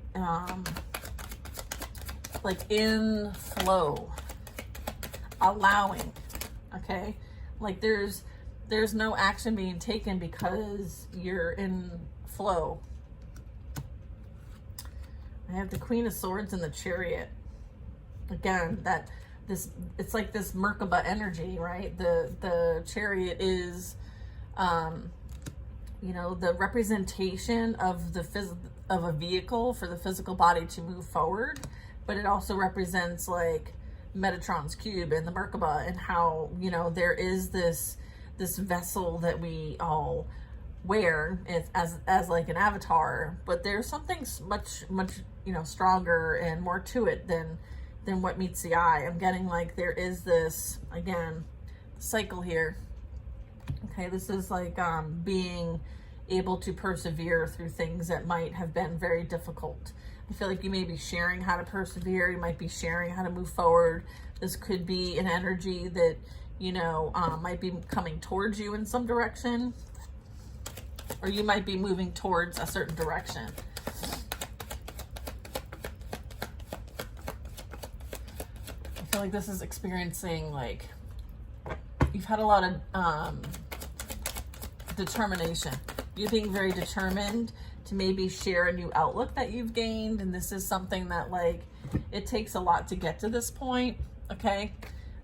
like in flow, allowing, okay? Like there's no action being taken because you're in flow. I have the Queen of Swords and the Chariot. Again, it's like this Merkaba energy, right? The Chariot is, you know, the representation of of a vehicle for the physical body to move forward, but it also represents like Metatron's cube and the Merkaba, and how, you know, there is this vessel that we all wear as like an avatar, but there's something much, you know, stronger and more to it than what meets the eye. I'm getting like there is this, again, cycle here. Okay, this is like being able to persevere through things that might have been very difficult. I feel like you may be sharing how to persevere. You might be sharing how to move forward. This could be an energy that, you know, might be coming towards you in some direction, or you might be moving towards a certain direction. I feel like this is experiencing, like, you've had a lot of determination. You're being very determined to maybe share a new outlook that you've gained, and this is something that, like, it takes a lot to get to this point, okay?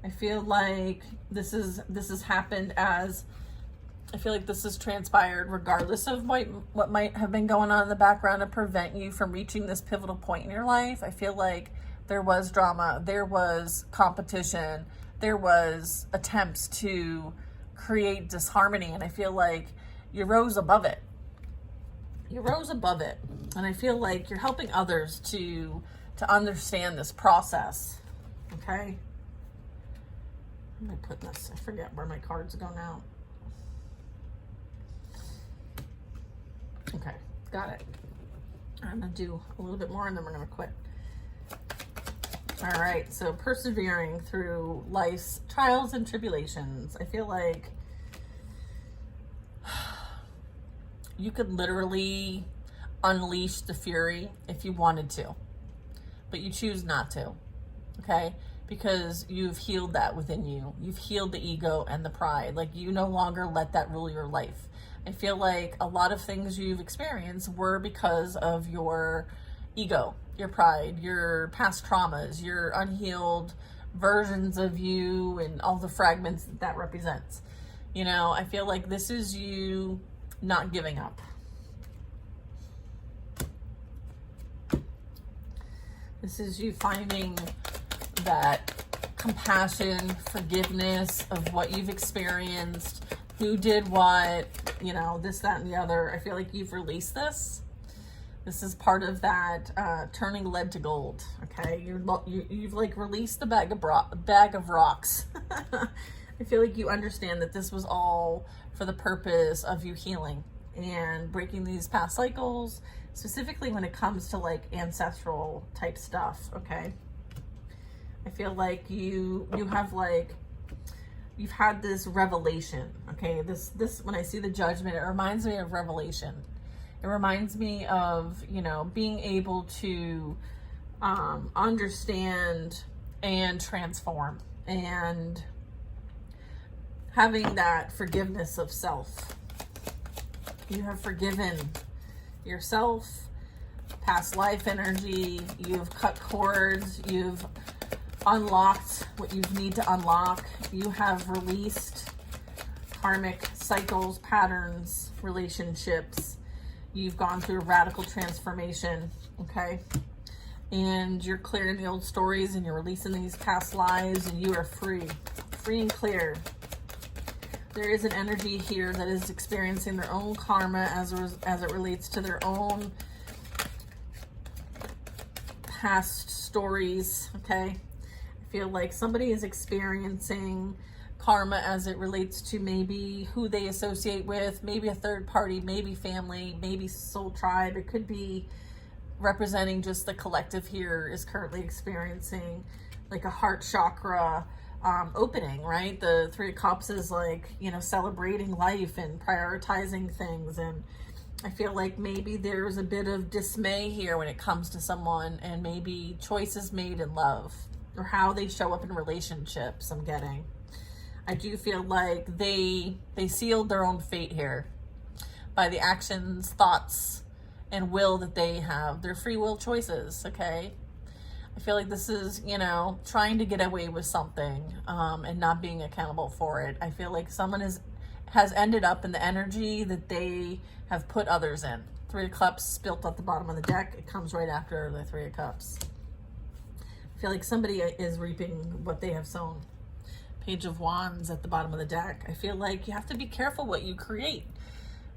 I feel like this has happened as, I feel like this has transpired regardless of what might have been going on in the background to prevent you from reaching this pivotal point in your life. I feel like there was drama, there was competition, there was attempts to create disharmony, and I feel like you rose above it. You rose above it, and I feel like you're helping others to understand this process, okay? Where am I putting this? I forget where my cards go now. Okay, got it. I'm gonna do a little bit more and then we're gonna quit. All right, so persevering through life's trials and tribulations. I feel like you could literally unleash the fury if you wanted to, but you choose not to, okay? Because you've healed that within you. You've healed the ego and the pride. Like, you no longer let that rule your life. I feel like a lot of things you've experienced were because of your ego, your pride, your past traumas, your unhealed versions of you, and all the fragments that represents. You know, I feel like this is you not giving up. This is you finding that compassion, forgiveness of what you've experienced, who did what, you know, this, that, and the other. I feel like you've released this. This is part of that turning lead to gold, okay? You've like released the bag of rocks. I feel like you understand that this was all for the purpose of you healing and breaking these past cycles, specifically when it comes to like ancestral type stuff, okay? I feel like you have like, you've had this revelation, okay? This when I see the Judgment, it reminds me of revelation. It reminds me of, you know, being able to understand and transform, and having that forgiveness of self. You have forgiven yourself, past life energy, you've cut cords, you've unlocked what you need to unlock, you have released karmic cycles, patterns, relationships, You've gone through a radical transformation, okay? And you're clearing the old stories and you're releasing these past lives and you are free and clear. There is an energy here that is experiencing their own karma as it relates to their own past stories, okay? I feel like somebody is experiencing karma as it relates to maybe who they associate with, maybe a third party, maybe family, maybe soul tribe. It could be representing just the collective here is currently experiencing like a heart chakra opening, right? The Three of Cups is like, you know, celebrating life and prioritizing things. And I feel like maybe there's a bit of dismay here when it comes to someone and maybe choices made in love or how they show up in relationships. I'm getting, I do feel like they sealed their own fate here by the actions, thoughts, and will that they have, their free will choices, okay? I feel like this is, you know, trying to get away with something and not being accountable for it. I feel like someone has ended up in the energy that they have put others in. Three of Cups built at the bottom of the deck. It comes right after the Three of Cups. I feel like somebody is reaping what they have sown. Page of Wands at the bottom of the deck. I feel like you have to be careful what you create,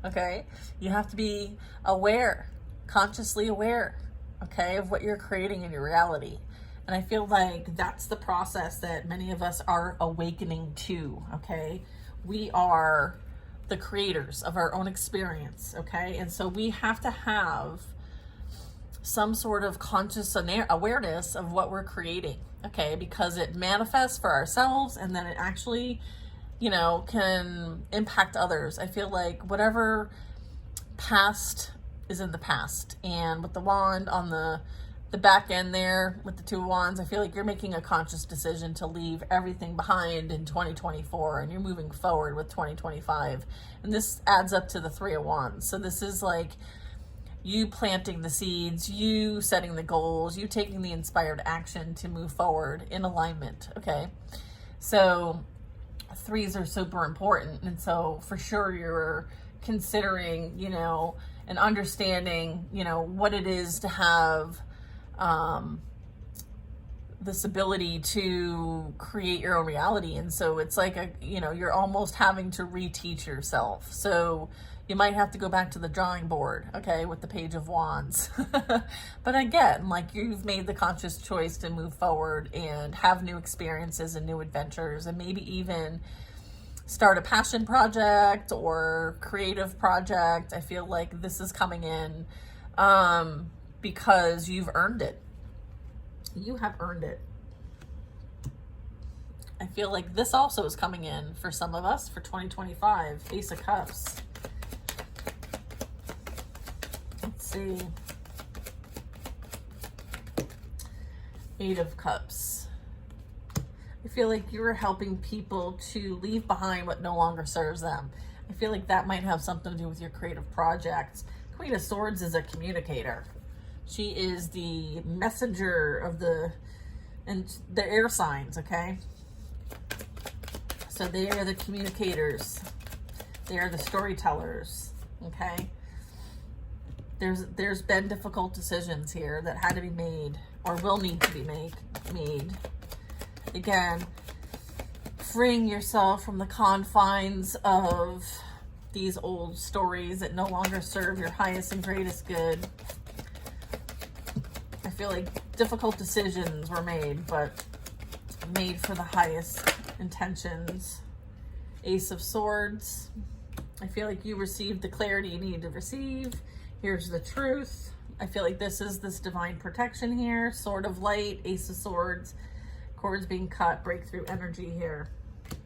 okay? You have to be aware, consciously aware, okay, of what you're creating in your reality. And I feel like that's the process that many of us are awakening to, okay? We are the creators of our own experience, okay? And so we have to have some sort of conscious awareness of what we're creating, okay? Because it manifests for ourselves and then it actually, you know, can impact others. I feel like whatever past is in the past. And with the wand on the back end there with the Two of Wands, I feel like you're making a conscious decision to leave everything behind in 2024 and you're moving forward with 2025. And this adds up to the Three of Wands. So this is like you planting the seeds, you setting the goals, you taking the inspired action to move forward in alignment, okay? So threes are super important. And so for sure you're considering, you know, and understanding, you know, what it is to have this ability to create your own reality. And so it's like a, you know, you're almost having to reteach yourself. So you might have to go back to the drawing board, okay, with the Page of Wands. But again, like you've made the conscious choice to move forward and have new experiences and new adventures and maybe even start a passion project or creative project. I feel like this is coming in because you've earned it. You have earned it. I feel like this also is coming in for some of us for 2025. Ace of Cups. Let's see. Eight of Cups. I feel like you're helping people to leave behind what no longer serves them. I feel like that might have something to do with your creative projects. Queen of Swords is a communicator. She is the messenger of the air signs, okay? So they are the communicators. They are the storytellers, okay? There's been difficult decisions here that had to be made or will need to be made. Again, freeing yourself from the confines of these old stories that no longer serve your highest and greatest good. I feel like difficult decisions were made, but made for the highest intentions. Ace of Swords. I feel like you received the clarity you needed to receive. Here's the truth. I feel like this is this divine protection here. Sword of Light, Ace of Swords. Cords being cut, breakthrough energy here.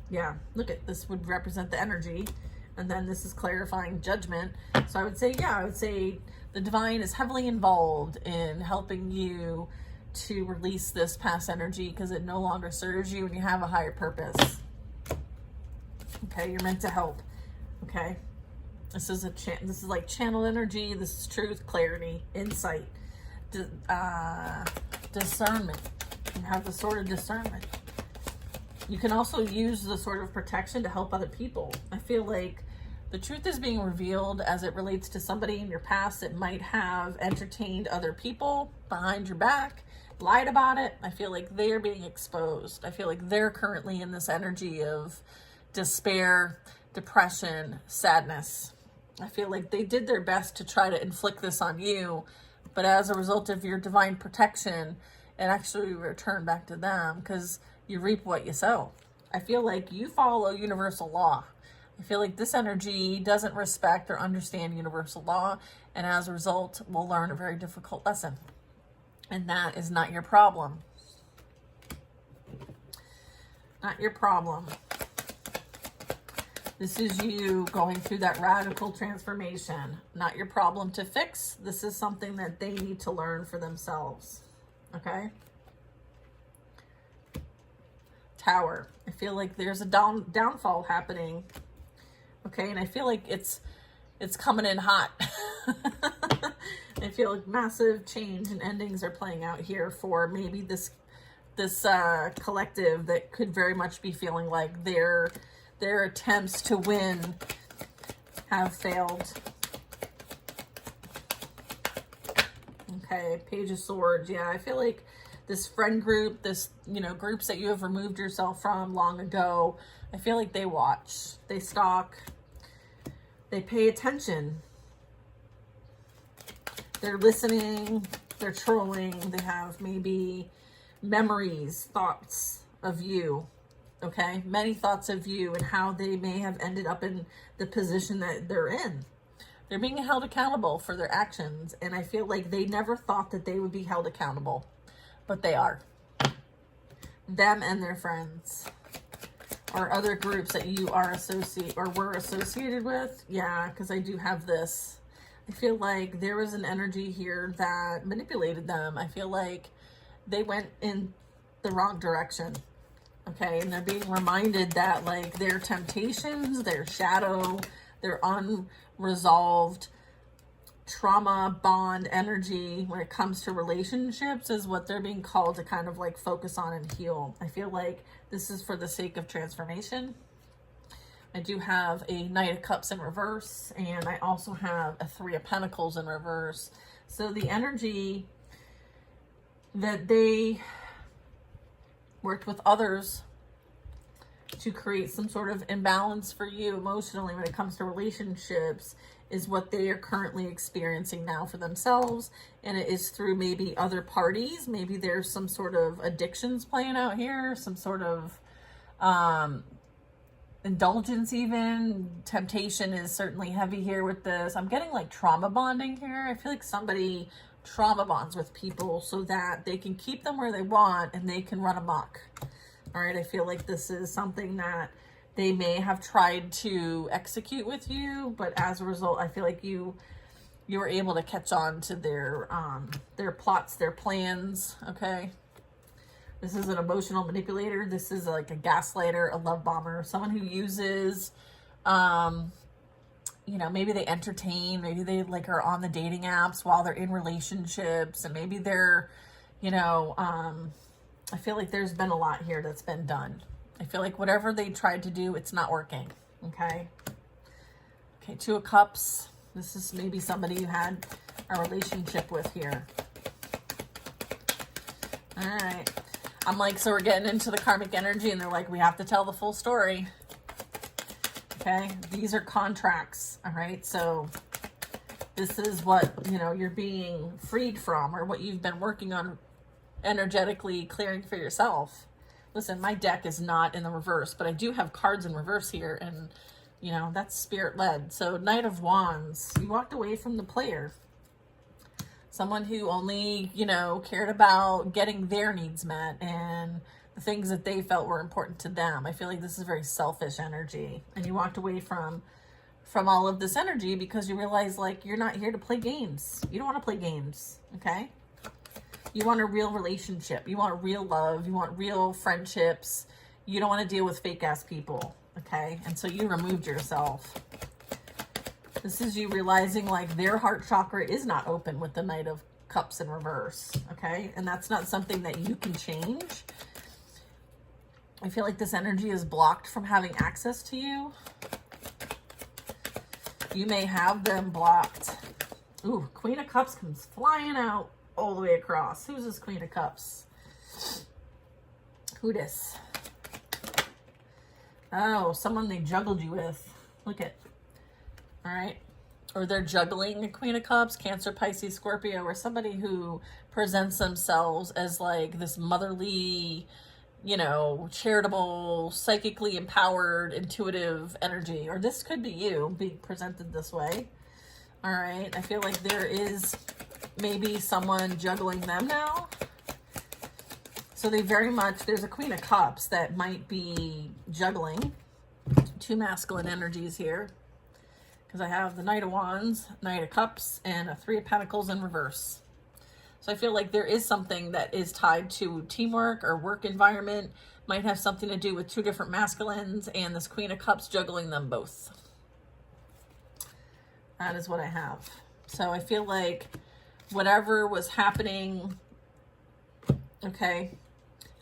Yeah, look at this would represent the energy. And then this is clarifying judgment. So I would say, yeah, I would say the divine is heavily involved in helping you to release this past energy because it no longer serves you and you have a higher purpose. Okay, you're meant to help. Okay, this is like channel energy. This is truth, clarity, insight, discernment. You have the Sword of Discernment. You can also use the Sword of Protection to help other people. I feel like The truth is being revealed as it relates to somebody in your past that might have entertained other people behind your back, lied about it. I feel like they're being exposed. I feel like they're currently in this energy of despair, depression, sadness. I feel like they did their best to try to inflict this on you, but as a result of your divine protection, it actually returned back to them because you reap what you sow. I feel like you follow universal law. I feel like this energy doesn't respect or understand universal law, and as a result, will learn a very difficult lesson. And that is not your problem. Not your problem. This is you going through that radical transformation. Not your problem to fix. This is something that they need to learn for themselves. Okay? Tower. I feel like there's a downfall happening. Okay, and I feel like it's coming in hot. I feel like massive change and endings are playing out here for maybe this collective that could very much be feeling like their attempts to win have failed. Okay, Page of Swords. Yeah, I feel like this friend group, groups that you have removed yourself from long ago, I feel like they watch, they stalk, they pay attention. They're listening, they're trolling, they have maybe memories, thoughts of you, okay? Many thoughts of you and how they may have ended up in the position that they're in. They're being held accountable for their actions, and I feel like they never thought that they would be held accountable, but they are. Them and their friends. Or other groups that you are were associated with. Yeah, because I do have this. I feel like there was an energy here that manipulated them. I feel like they went in the wrong direction. Okay, and they're being reminded that like their temptations, their shadow, their unresolved trauma bond energy when it comes to relationships is what they're being called to kind of like focus on and heal. I feel like this is for the sake of transformation. I do have a Knight of Cups in reverse, and I also have a Three of Pentacles in reverse. So the energy that they worked with others to create some sort of imbalance for you emotionally when it comes to relationships is what they are currently experiencing now for themselves. And it is through maybe other parties. Maybe there's some sort of addictions playing out here, some sort of indulgence even. Temptation is certainly heavy here with this. I'm getting like trauma bonding here. I feel like somebody trauma bonds with people so that they can keep them where they want and they can run amok. All right, I feel like this is something that they may have tried to execute with you, but as a result, I feel like you were able to catch on to their plots, their plans, okay? This is an emotional manipulator. This is like a gaslighter, a love bomber, someone who uses, maybe they entertain, maybe they like are on the dating apps while they're in relationships, and maybe they're, I feel like there's been a lot here that's been done. I feel like whatever they tried to do, it's not working, okay? Okay, Two of Cups. This is maybe somebody you had a relationship with here. All right. I'm like, so we're getting into the karmic energy, and they're like, we have to tell the full story. Okay? These are contracts, all right? So this is what, you're being freed from, or what you've been working on energetically clearing for yourself. Listen, my deck is not in the reverse, but I do have cards in reverse here, and, that's spirit-led. So, Knight of Wands, you walked away from the player. Someone who only, cared about getting their needs met and the things that they felt were important to them. I feel like this is very selfish energy. And you walked away from all of this energy because you realize, like, you're not here to play games. You don't want to play games, okay? You want a real relationship. You want real love. You want real friendships. You don't want to deal with fake-ass people, okay? And so you removed yourself. This is you realizing, like, their heart chakra is not open with the Knight of Cups in reverse, okay? And that's not something that you can change. I feel like this energy is blocked from having access to you. You may have them blocked. Ooh, Queen of Cups comes flying out all the way across. Who's this Queen of Cups? Who this? Oh, someone they juggled you with. Look at. All right. Or they're juggling a Queen of Cups, Cancer, Pisces, Scorpio, or somebody who presents themselves as like this motherly, you know, charitable, psychically empowered, intuitive energy. Or this could be you being presented this way. All right. I feel like there is maybe someone juggling them now. So they very much, there's a Queen of Cups that might be juggling two masculine energies here. Because I have the Knight of Wands, Knight of Cups, and a Three of Pentacles in reverse. So I feel like there is something that is tied to teamwork or work environment. Might have something to do with two different masculines and this Queen of Cups juggling them both. That is what I have. So I feel like whatever was happening, okay,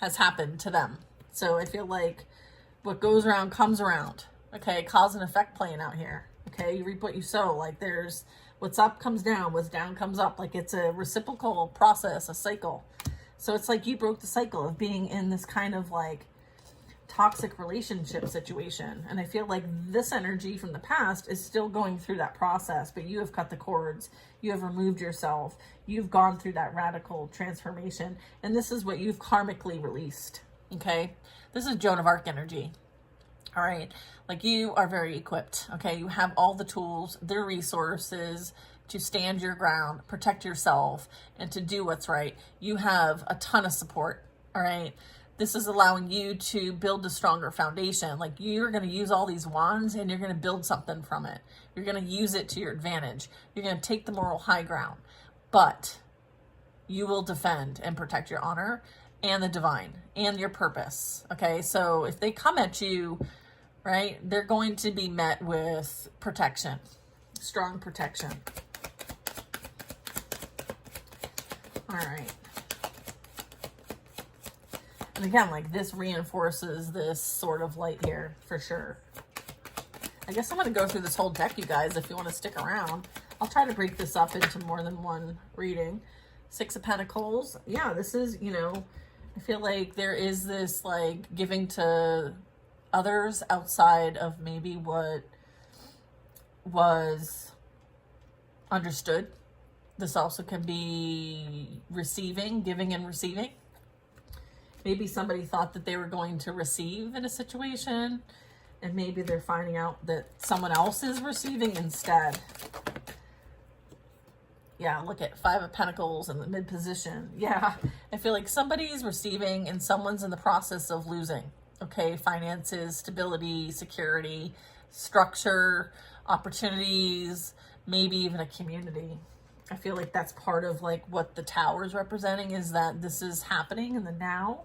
has happened to them. So I feel like what goes around comes around. Okay, cause and effect playing out here. Okay, you reap what you sow. Like there's what's up comes down, what's down comes up. Like it's a reciprocal process, a cycle. So it's like you broke the cycle of being in this kind of like toxic relationship situation. And I feel like this energy from the past is still going through that process, but you have cut the cords. You have removed yourself. You've gone through that radical transformation. And this is what you've karmically released. Okay, this is Joan of Arc energy. All right, like you are very equipped, okay? You have all the tools, the resources to stand your ground, protect yourself, and to do what's right. You have a ton of support, all right? This is allowing you to build a stronger foundation. Like you're going to use all these wands and you're going to build something from it. You're going to use it to your advantage. You're going to take the moral high ground, but you will defend and protect your honor and the divine and your purpose, okay? So if they come at you, right, they're going to be met with protection, strong protection. All right. And again, like this reinforces this sort of light here for sure. I guess I'm going to go through this whole deck, you guys, if you want to stick around. I'll try to break this up into more than one reading. Six of Pentacles. Yeah, this is, you know, I feel like there is this like giving to others outside of maybe what was understood. This also can be receiving, giving and receiving. Maybe somebody thought that they were going to receive in a situation, and maybe they're finding out that someone else is receiving instead. Yeah, look at Five of Pentacles in the mid position. Yeah, I feel like somebody's receiving and someone's in the process of losing. Okay, finances, stability, security, structure, opportunities, maybe even a community. I feel like that's part of like what the Tower is representing, is that this is happening in the now.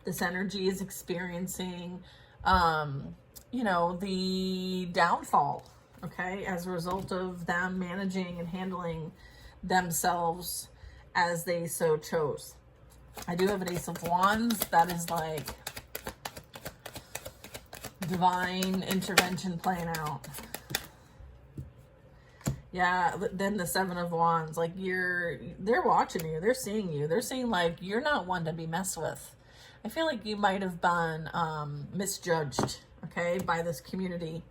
This energy is experiencing, you know, the downfall, okay, as a result of them managing and handling themselves as they so chose. I do have an Ace of Wands. That is like divine intervention playing out. Yeah, then the Seven of Wands, like they're watching you, they're seeing you, they're seeing like you're not one to be messed with. I feel like you might have been misjudged, okay, by this community.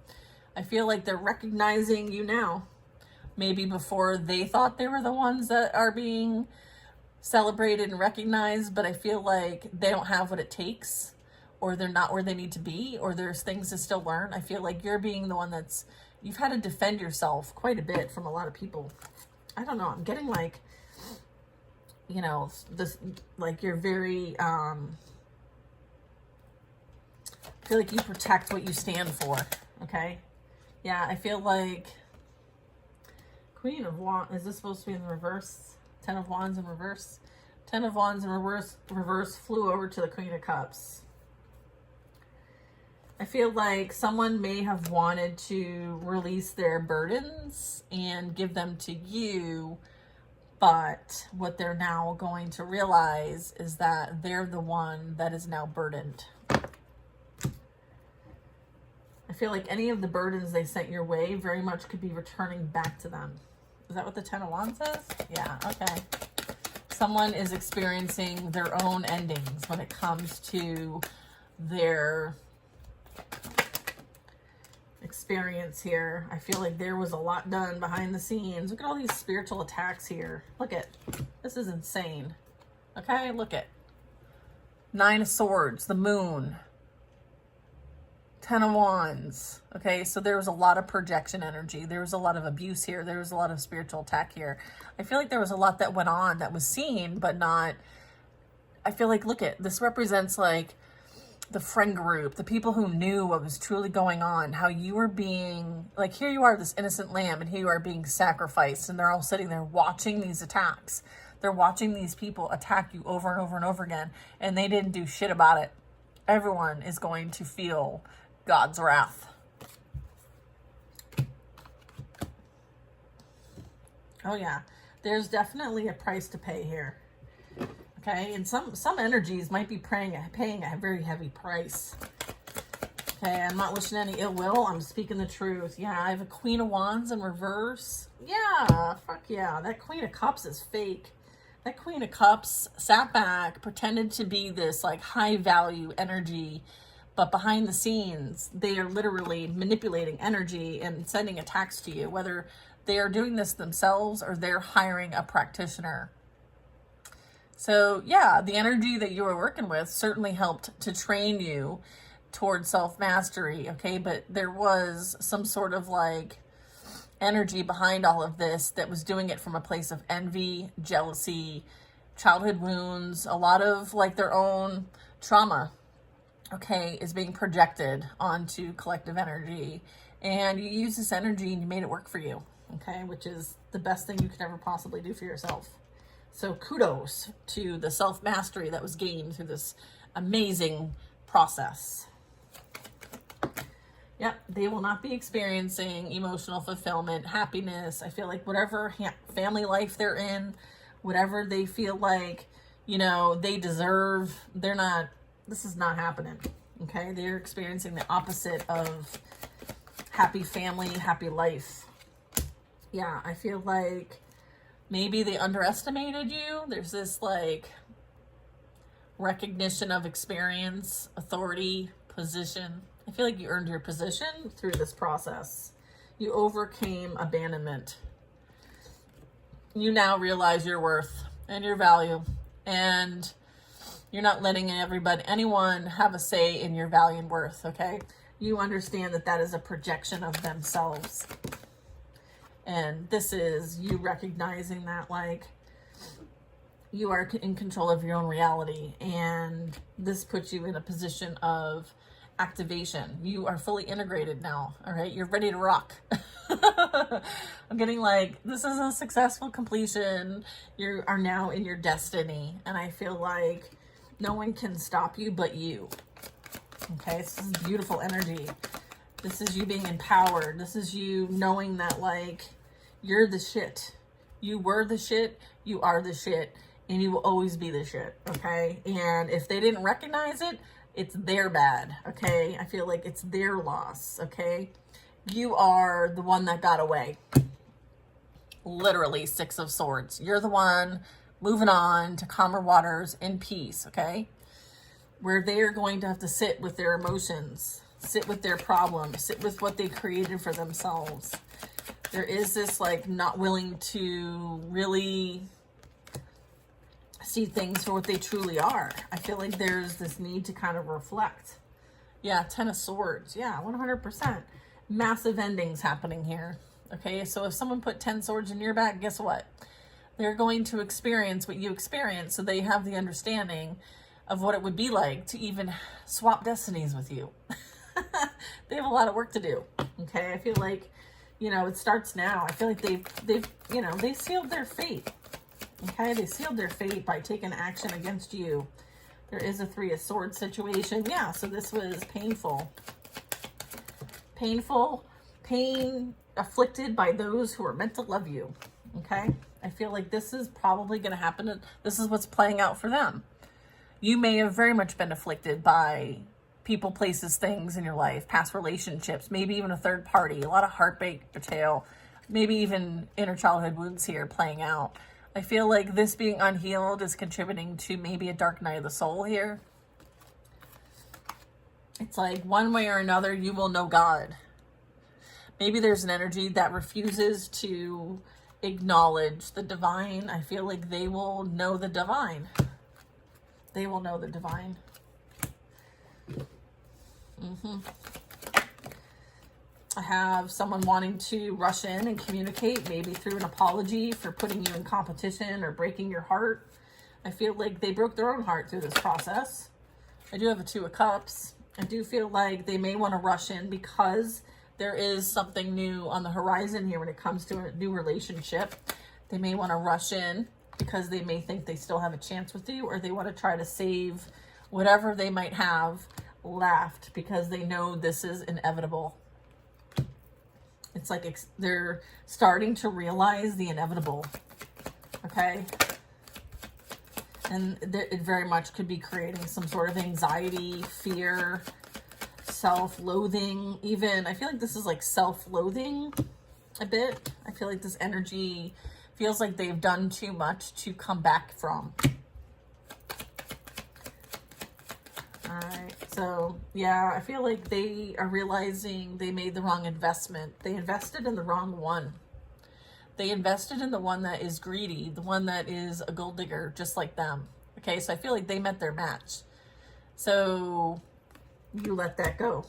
I feel like they're recognizing you now. Maybe before they thought they were the ones that are being celebrated and recognized, but I feel like they don't have what it takes, or they're not where they need to be, or there's things to still learn. I feel like you're being the one that's, you've had to defend yourself quite a bit from a lot of people. I don't know, I'm getting like, you know, this, like you're very, I feel like you protect what you stand for, okay? Yeah, I feel like Queen of Wands, is this supposed to be in the reverse? 10 of Wands in reverse. 10 of Wands in reverse flew over to the Queen of Cups. I feel like someone may have wanted to release their burdens and give them to you, but what they're now going to realize is that they're the one that is now burdened. I feel like any of the burdens they sent your way very much could be returning back to them. Is that what the Ten of Wands says? Yeah, okay. Someone is experiencing their own endings when it comes to their experience here. I feel like there was a lot done behind the scenes. Look at all these spiritual attacks here. Look at, this is insane. Okay, look at Nine of Swords, the Moon, Ten of Wands. Okay, so there was a lot of projection energy. There was a lot of abuse here. There was a lot of spiritual attack here. I feel like there was a lot that went on that was seen, but not, I feel like, look at, this represents like the friend group, the people who knew what was truly going on, how you were being, like, here you are, this innocent lamb, and here you are being sacrificed, and they're all sitting there watching these attacks. They're watching these people attack you over and over and over again, and they didn't do shit about it. Everyone is going to feel God's wrath. Oh yeah, there's definitely a price to pay here. Okay, and some energies might be paying a very heavy price. Okay, I'm not wishing any ill will. I'm speaking the truth. Yeah, I have a Queen of Wands in reverse. Yeah, fuck yeah. That Queen of Cups is fake. That Queen of Cups sat back, pretended to be this like high value energy, but behind the scenes, they are literally manipulating energy and sending attacks to you, whether they are doing this themselves or they're hiring a practitioner. So yeah, the energy that you were working with certainly helped to train you towards self-mastery, okay? But there was some sort of like energy behind all of this that was doing it from a place of envy, jealousy, childhood wounds, a lot of like their own trauma, okay, is being projected onto collective energy. And you use this energy and you made it work for you, okay? Which is the best thing you could ever possibly do for yourself. So kudos to the self-mastery that was gained through this amazing process. Yep, they will not be experiencing emotional fulfillment, happiness. I feel like whatever family life they're in, whatever they feel like, you know, they deserve, this is not happening, okay? They're experiencing the opposite of happy family, happy life. Yeah, I feel like maybe they underestimated you. There's this like recognition of experience, authority, position. I feel like you earned your position through this process. You overcame abandonment. You now realize your worth and your value, and you're not letting anyone have a say in your value and worth, okay? You understand that that is a projection of themselves. And this is you recognizing that like you are in control of your own reality. And this puts you in a position of activation. You are fully integrated now. All right. You're ready to rock. I'm getting like, this is a successful completion. You are now in your destiny. And I feel like no one can stop you but you. Okay. This is beautiful energy. This is you being empowered. This is you knowing that like, you're the shit. You were the shit. You are the shit. And you will always be the shit. Okay. And if they didn't recognize it, it's their bad. Okay. I feel like it's their loss. Okay. You are the one that got away. Literally, Six of Swords. You're the one moving on to calmer waters in peace. Okay. Where they're going to have to sit with their emotions, sit with their problems, sit with what they created for themselves. There is this like not willing to really see things for what they truly are. I feel like there's this need to kind of reflect. Yeah, Ten of Swords. Yeah, 100%. Massive endings happening here. Okay, so if someone put 10 swords in your back, guess what? They're going to experience what you experience, so they have the understanding of what it would be like to even swap destinies with you. They have a lot of work to do. Okay, I feel like, you know, it starts now. I feel like they sealed their fate. Okay, they sealed their fate by taking action against you. There is a Three of Swords situation. Yeah, so this was painful. Painful, pain afflicted by those who are meant to love you. Okay, I feel like this is probably going to happen. This is what's playing out for them. You may have very much been afflicted by people, places, things in your life, past relationships, maybe even a third party, a lot of heartbreak, betrayal, maybe even inner childhood wounds here playing out. I feel like this being unhealed is contributing to maybe a dark night of the soul here. It's like one way or another, you will know God. Maybe there's an energy that refuses to acknowledge the divine. I feel like they will know the divine. They will know the divine. I have someone wanting to rush in and communicate, maybe through an apology for putting you in competition or breaking your heart. I feel like they broke their own heart through this process. I do have a Two of Cups. I do feel like they may want to rush in because there is something new on the horizon here when it comes to a new relationship. They may want to rush in because they may think they still have a chance with you, or they want to try to save whatever they might have left because they know this is inevitable. It's like they're starting to realize the inevitable, okay? And it very much could be creating some sort of anxiety, fear, self-loathing even. I feel like this is like self-loathing a bit. I feel like this energy feels like they've done too much to come back from. All right, so yeah, I feel like they are realizing they made the wrong investment. They invested in the wrong one. They invested in the one that is greedy, the one that is a gold digger, just like them. Okay, so I feel like they met their match. So you let that go.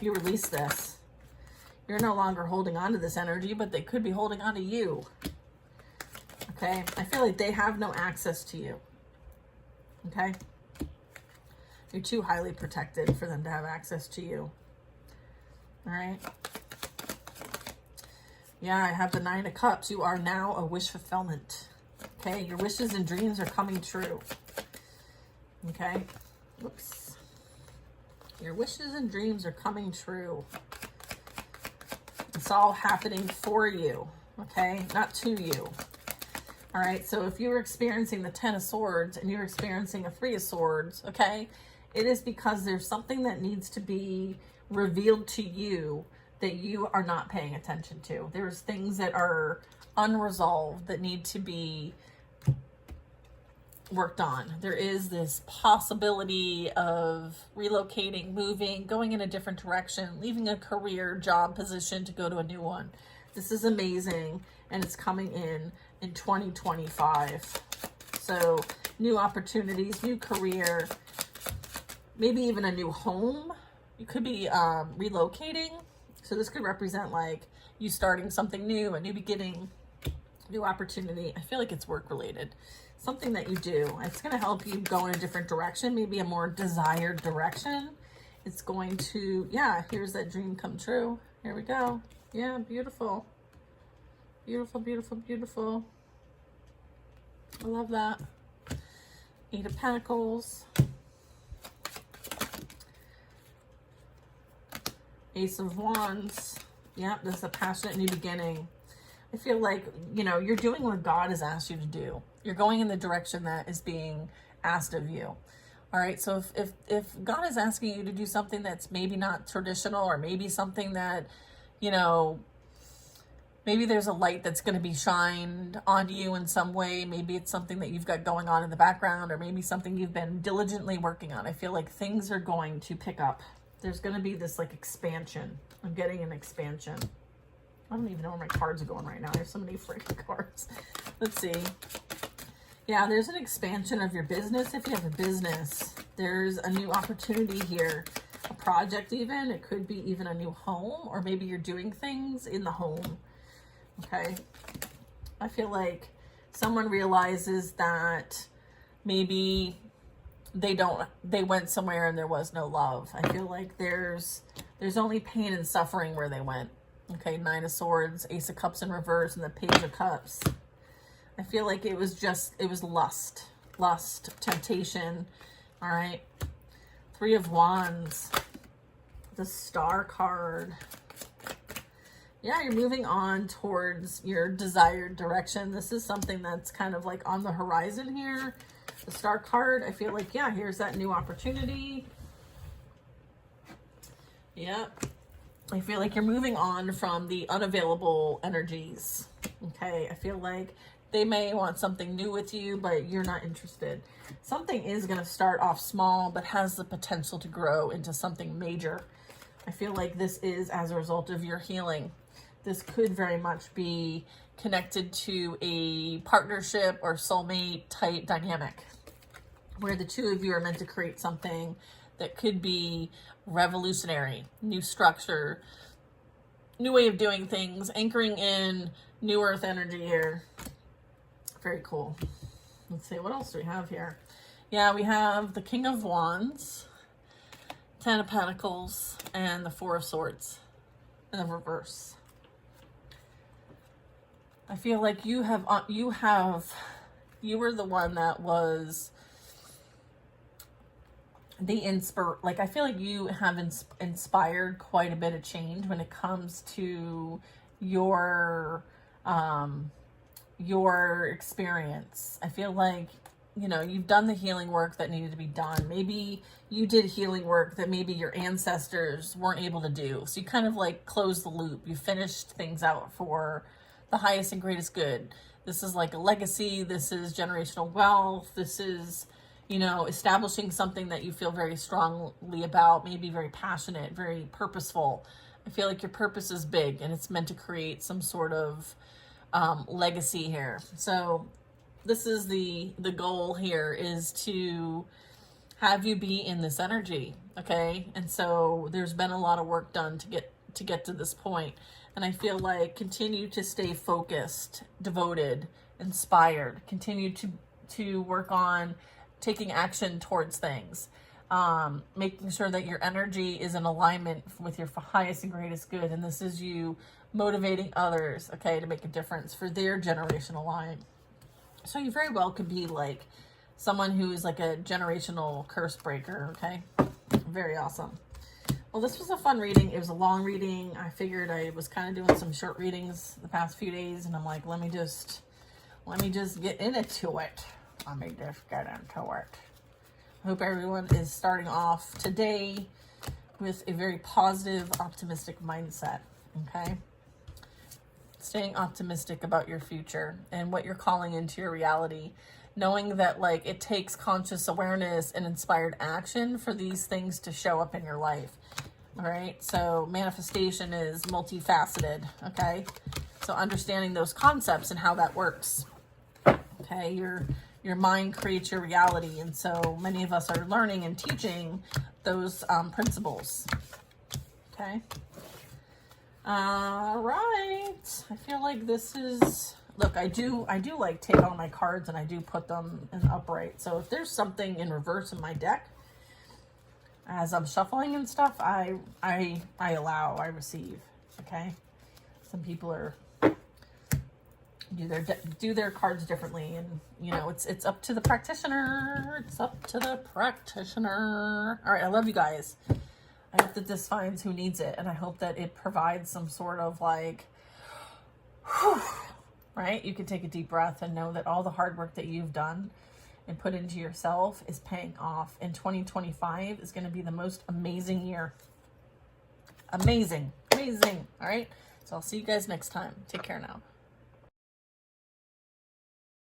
You release this. You're no longer holding on to this energy, but they could be holding on to you. Okay, I feel like they have no access to you. Okay. You're too highly protected for them to have access to you. All right. Yeah, I have the Nine of Cups. You are now a wish fulfillment. Okay, your wishes and dreams are coming true. Okay. Whoops. Your wishes and dreams are coming true. It's all happening for you. Okay, not to you. All right, so if you're experiencing the Ten of Swords and you're experiencing a Three of Swords, okay, it is because there's something that needs to be revealed to you that you are not paying attention to. There's things that are unresolved that need to be worked on. There is this possibility of relocating, moving, going in a different direction, leaving a career, job position to go to a new one. This is amazing, and it's coming in 2025. So new opportunities, new career, maybe even a new home. You could be relocating. So this could represent like you starting something new, a new beginning, new opportunity. I feel like it's work related. Something that you do. It's going to help you go in a different direction, maybe a more desired direction. It's going to, yeah, here's that dream come true. Here we go. Yeah, beautiful. Beautiful, beautiful, beautiful. I love that. Eight of Pentacles. Ace of Wands. Yeah, this is a passionate new beginning. I feel like, you know, you're doing what God has asked you to do. You're going in the direction that is being asked of you. All right, so if God is asking you to do something that's maybe not traditional, or maybe something that, you know, maybe there's a light that's going to be shined onto you in some way. Maybe it's something that you've got going on in the background, or maybe something you've been diligently working on. I feel like things are going to pick up. There's going to be this like expansion. I'm getting an expansion. I don't even know where my cards are going right now. There's so many freaking cards. Let's see. Yeah, there's an expansion of your business. If you have a business, there's a new opportunity here. A project even. It could be even a new home, or maybe you're doing things in the home. Okay. I feel like someone realizes that maybe they went somewhere and there was no love. I feel like there's only pain and suffering where they went. Okay, Nine of Swords, Ace of Cups in reverse, and the Page of Cups. I feel like it was lust, temptation. All right. Three of Wands, the Star card. Yeah, you're moving on towards your desired direction. This is something that's kind of like on the horizon here. The Star card, I feel like, yeah, here's that new opportunity. Yep. I feel like you're moving on from the unavailable energies. Okay. I feel like they may want something new with you, but you're not interested. Something is going to start off small, but has the potential to grow into something major. I feel like this is as a result of your healing. This could very much be connected to a partnership or soulmate type dynamic where the two of you are meant to create something that could be revolutionary, new structure, new way of doing things, anchoring in new earth energy here. Very cool. Let's see, what else do we have here? Yeah, we have the King of Wands, Ten of Pentacles, and the Four of Swords in the reverse. I feel like you were the one that was the I feel like you have inspired quite a bit of change when it comes to your experience. I feel like, you've done the healing work that needed to be done. Maybe you did healing work that maybe your ancestors weren't able to do. So you kind of like closed the loop. You finished things out for the highest and greatest good. This is like a legacy. This is generational wealth. This is, establishing something that you feel very strongly about, maybe very passionate, very purposeful. I feel like your purpose is big and it's meant to create some sort of legacy here. So this is the goal here, is to have you be in this energy. Okay. And so there's been a lot of work done to get to this point. And I feel like continue to stay focused, devoted, inspired, continue to work on taking action towards things, making sure that your energy is in alignment with your highest and greatest good. And this is you motivating others, okay, to make a difference for their generational line. So you very well could be like someone who is like a generational curse breaker, okay? Very awesome. Well, this was a fun reading. It was a long reading. I figured I was kind of doing some short readings the past few days, and I'm like, let me just get into it. Let me just get into it. I hope everyone is starting off today with a very positive, optimistic mindset, okay? Staying optimistic about your future and what you're calling into your reality, knowing that like it takes conscious awareness and inspired action for these things to show up in your life. All right. So manifestation is multifaceted. Okay. So understanding those concepts and how that works. Okay. Your mind creates your reality. And so many of us are learning and teaching those principles. Okay. All right. I feel like this is, look, I do like take all my cards and I do put them in upright. So if there's something in reverse in my deck, as I'm shuffling and stuff, I allow, I receive. Okay. Some people do their cards differently, and it's up to the practitioner. It's up to the practitioner. All right. I love you guys. I hope that this finds who needs it, and I hope that it provides some sort of like, whew, right? You can take a deep breath and know that all the hard work that you've done and put into yourself is paying off. And 2025 is going to be the most amazing year. Amazing. Amazing. All right. So I'll see you guys next time. Take care now.